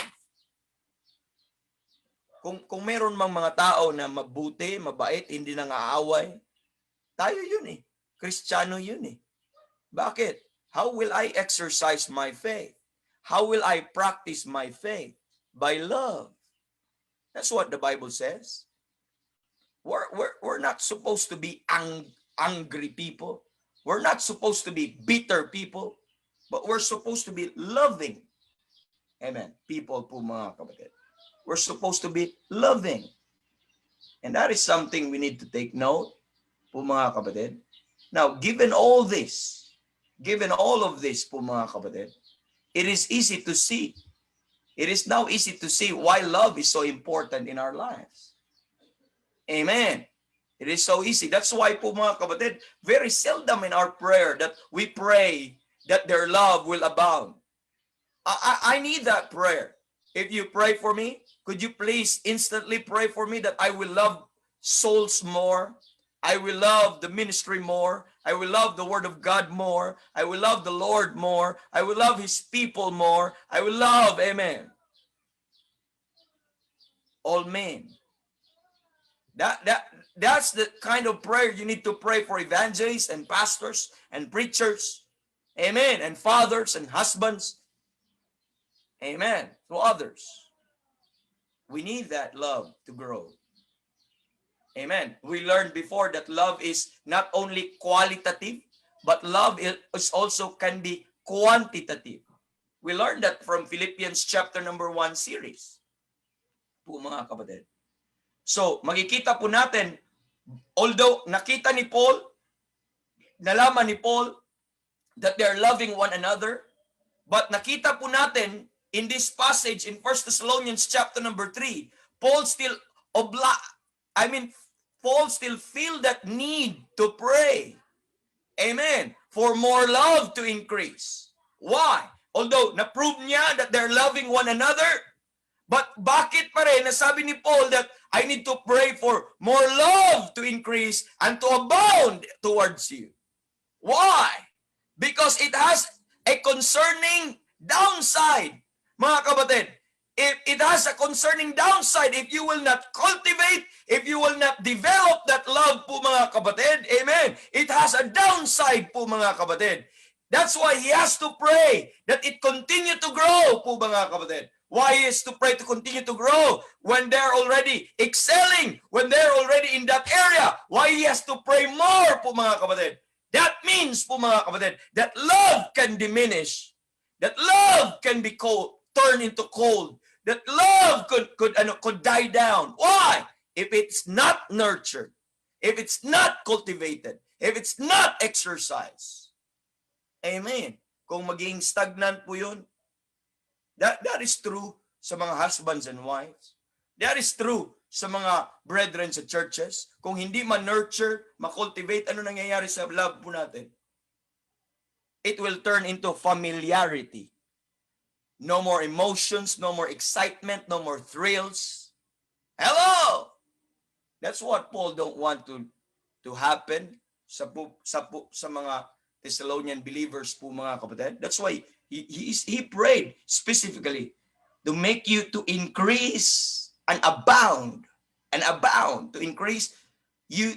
Kung meron mang mga tao na mabuti, mabait, hindi nang-aaway, tayo yun eh. Kristiyano yun eh. Bakit? How will I exercise my faith? How will I practice my faith? By love. That's what the Bible says. We're not supposed to be angry people. We're not supposed to be bitter people. But we're supposed to be loving. Amen. People po mga kapatid. We're supposed to be loving. And that is something we need to take note po mga kapatid. Now, given all of this po mga kapatid, it is easy to see. It is now easy to see why love is so important in our lives. Amen. It is so easy. That's why po mga kapatid, very seldom in our prayer that we pray that their love will abound. I need that prayer. If you pray for me, could you please instantly pray for me that I will love souls more? I will love the ministry more. I will love the word of God more. I will love the Lord more. I will love his people more. I will love, amen, all men. That's the kind of prayer you need to pray for evangelists and pastors and preachers. Amen. And fathers and husbands. Amen. To others. We need that love to grow. Amen. We learned before that love is not only qualitative, but love is also can be quantitative. We learned that from Philippians chapter number 1 series. Po mga kapatid. So, makikita po natin, although nakita ni Paul, nalaman ni Paul that they are loving one another, but nakita po natin in this passage in 1 Thessalonians chapter number 3, Paul still feel that need to pray. Amen. For more love to increase. Why? Although na-prove niya that they're loving one another, but bakit pa rin nasabi ni Paul that I need to pray for more love to increase and to abound towards you? Why? Because it has a concerning downside. Mga kapatid, if it has a concerning downside, if you will not cultivate, if you will not develop that love po mga kapatid, amen, it has a downside po mga kapatid. That's why he has to pray that it continue to grow po mga kapatid. Why is to pray to continue to grow when they're already excelling, when they're already in that area? Why he has to pray more po mga kapatid? That means po mga kapatid, that love can diminish. That love can be cold, turn into cold. That love could die down. Why? If it's not nurtured, if it's not cultivated, if it's not exercised. Amen. Kung maging stagnant po yun, that is true sa mga husbands and wives. That is true sa mga brethren sa churches. Kung hindi ma-nurture, ma-cultivate, ano nangyayari sa love po natin? It will turn into familiarity. No more emotions, no more excitement, no more thrills. Hello! That's what Paul don't want to happen sa mga Thessalonian believers po mga kapatid. That's why he prayed specifically to make you to increase and abound, to increase you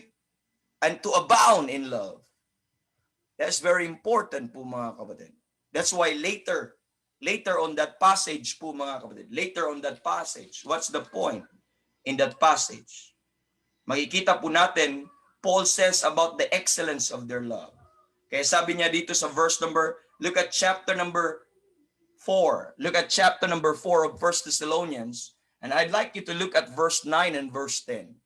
and to abound in love. That's very important po mga kapatid. That's why later on that passage po mga kapatid, later on that passage, what's the point in that passage? Makikita po natin, Paul says about the excellence of their love. Kaya sabi niya dito sa look at chapter number 4. Look at chapter number 4 of 1 Thessalonians. And I'd like you to look at verse 9 and verse 10.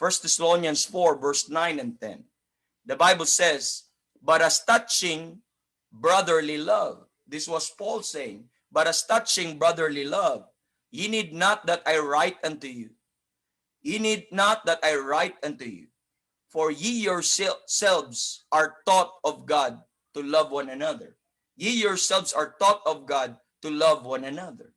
1 Thessalonians 4, verse 9 and 10. The Bible says, but as touching brotherly love. This was Paul saying, but as touching brotherly love, ye need not that I write unto you. Ye need not that I write unto you. For ye yourselves are taught of God to love one another. Ye yourselves are taught of God to love one another.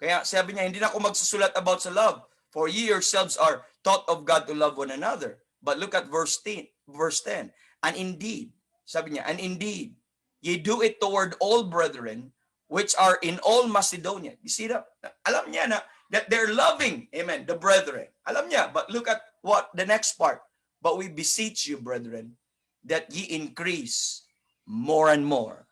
Kaya sabi niya, hindi na ako magsusulat about sa love. For ye yourselves are taught of God to love one another. But look at verse 10. And indeed, sabi niya, and indeed, ye do it toward all brethren, which are in all Macedonia. You see that? Alam niya na that they're loving, amen, the brethren. Alam niya, but look at what the next part. But we beseech you, brethren, that ye increase more and more.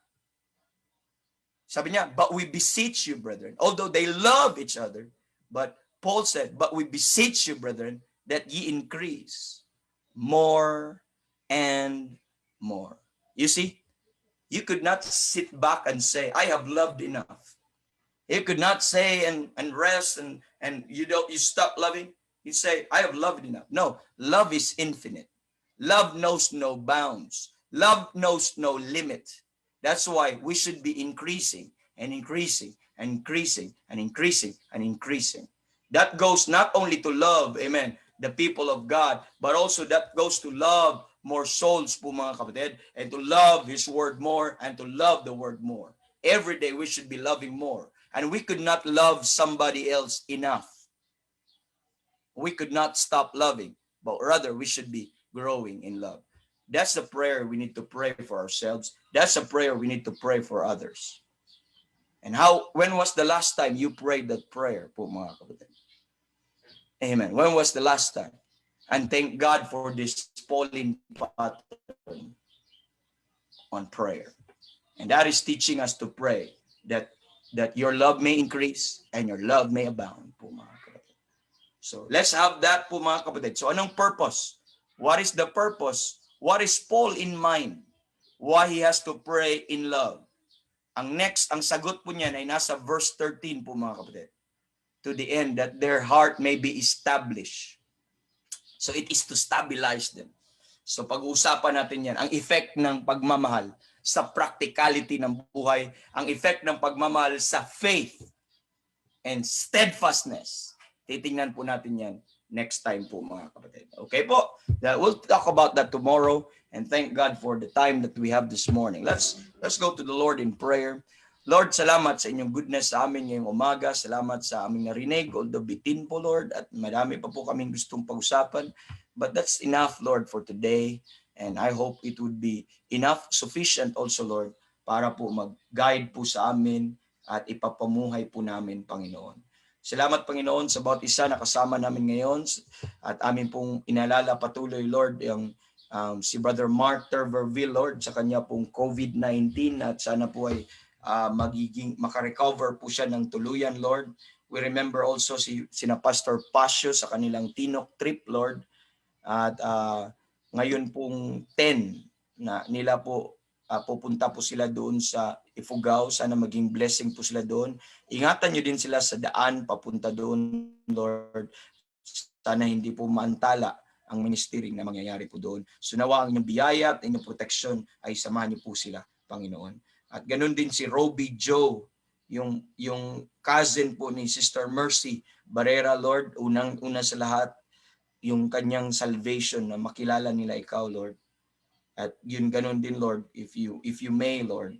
Sabi niya, but we beseech you, brethren. Although they love each other, but Paul said, but we beseech you, brethren, that ye increase more and more. You see, you could not sit back and say, I have loved enough. You could not say and rest and you stop loving. You say, I have loved enough. No, love is infinite. Love knows no bounds. Love knows no limit. That's why we should be increasing and increasing and increasing and increasing and increasing. That goes not only to love, amen, the people of God, but also that goes to love more souls po mga kapatid, and to love His Word more and to love the Word more. Every day we should be loving more. And we could not love somebody else enough. We could not stop loving, but rather we should be growing in love. That's the prayer we need to pray for ourselves. That's a prayer we need to pray for others. And when was the last time you prayed that prayer po mga kapatid? Amen. When was the last time? And thank God for this Pauline pattern on prayer. And that is teaching us to pray that your love may increase and your love may abound po mga kapatid. So let's have that po mga kapatid. So anong purpose? What is the purpose? What is Paul in mind? Why he has to pray in love? Ang sagot po niyan ay nasa verse 13 po mga kapatid. To the end that their heart may be established. So it is to stabilize them. So pag-uusapan natin yan, ang effect ng pagmamahal sa practicality ng buhay, ang effect ng pagmamahal sa faith and steadfastness. Titingnan po natin yan next time po mga kapatid. Okay po? We'll talk about that tomorrow, and thank God for the time that we have this morning. Let's go to the Lord in prayer. Lord, salamat sa inyong goodness sa amin ngayong umaga. Salamat sa aming narinig, although bitin po, Lord, at marami pa po kaming gustong pag-usapan. But that's enough, Lord, for today. And I hope it would be enough, sufficient also, Lord, para po mag-guide po sa amin at ipapamuhay po namin, Panginoon. Salamat, Panginoon, sa bawat isa na kasama namin ngayon at amin pong inalala patuloy, Lord, yung si Brother Mark Terverville, Lord, sa kanya pong COVID-19 at sana po ay makarecover po siya ng tuluyan, Lord. We remember also sina Pastor Pasio sa kanilang Tinok trip, Lord. At ngayon pong 10 na nila po pupunta po sila doon sa Ifugao. Sana maging blessing po sila doon. Ingatan nyo din sila sa daan papunta doon, Lord. Sana hindi po maantala ang ministry na mangyayari po doon. Sunawa ang inyong biyaya at inyong protection ay samahan niyo po sila, Panginoon. At ganun din si Roby Joe, yung cousin po ni Sister Mercy Barrera, Lord. Una sa lahat, yung kanyang salvation na makilala nila ikaw, Lord. At yun ganun din, Lord, if you may, Lord,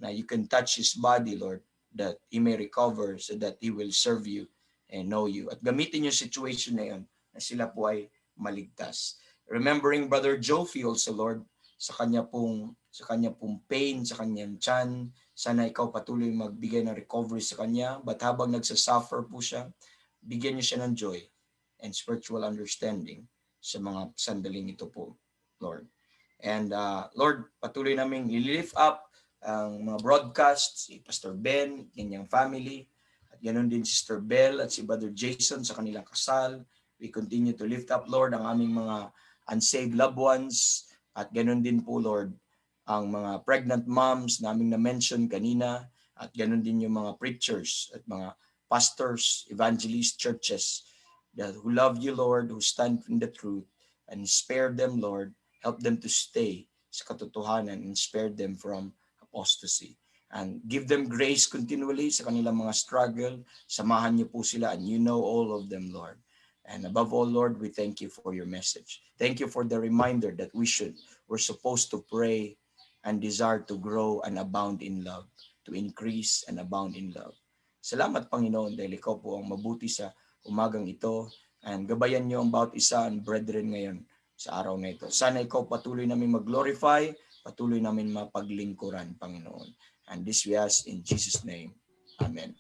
na you can touch his body, Lord, that he may recover so that he will serve you and know you. At gamitin yung situation na yun na sila po ay maligtas. Remembering Brother Jofi also, Lord, sa kanya pong pain, sa kanyang tiyan. Sana ikaw patuloy magbigay ng recovery sa kanya. But habang nagsasuffer po siya, bigyan niyo siya ng joy and spiritual understanding sa mga sandaling ito po, Lord. And Lord, patuloy namin i-lift up ang mga broadcasts, si Pastor Ben, kanyang family, at ganoon din Sister Bell at si Brother Jason sa kanilang kasal. We continue to lift up, Lord, ang aming mga unsaved loved ones, at ganoon din po, Lord, ang mga pregnant moms naming na-mention kanina, at ganoon din yung mga preachers at mga pastors, evangelists, churches who love you, Lord, who stand in the truth, and spare them, Lord. Help them to stay sa katotohanan and spare them from apostasy. And give them grace continually sa kanilang mga struggle. Samahan niyo po sila, and you know all of them, Lord. And above all, Lord, we thank you for your message. Thank you for the reminder that we're supposed to pray and desire to grow and abound in love, to increase and abound in love. Salamat, Panginoon, dahil ikaw po ang mabuti sa umagang ito, and gabayan niyo ang bawat isa and brethren ngayon sa araw na ito. Sana ikaw patuloy namin mag-glorify, patuloy namin mapaglingkuran, Panginoon. And this we ask in Jesus' name. Amen.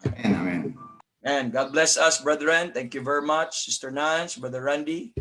Amen. Amen. And God bless us, brethren. Thank you very much, Sister Nance, Brother Randy.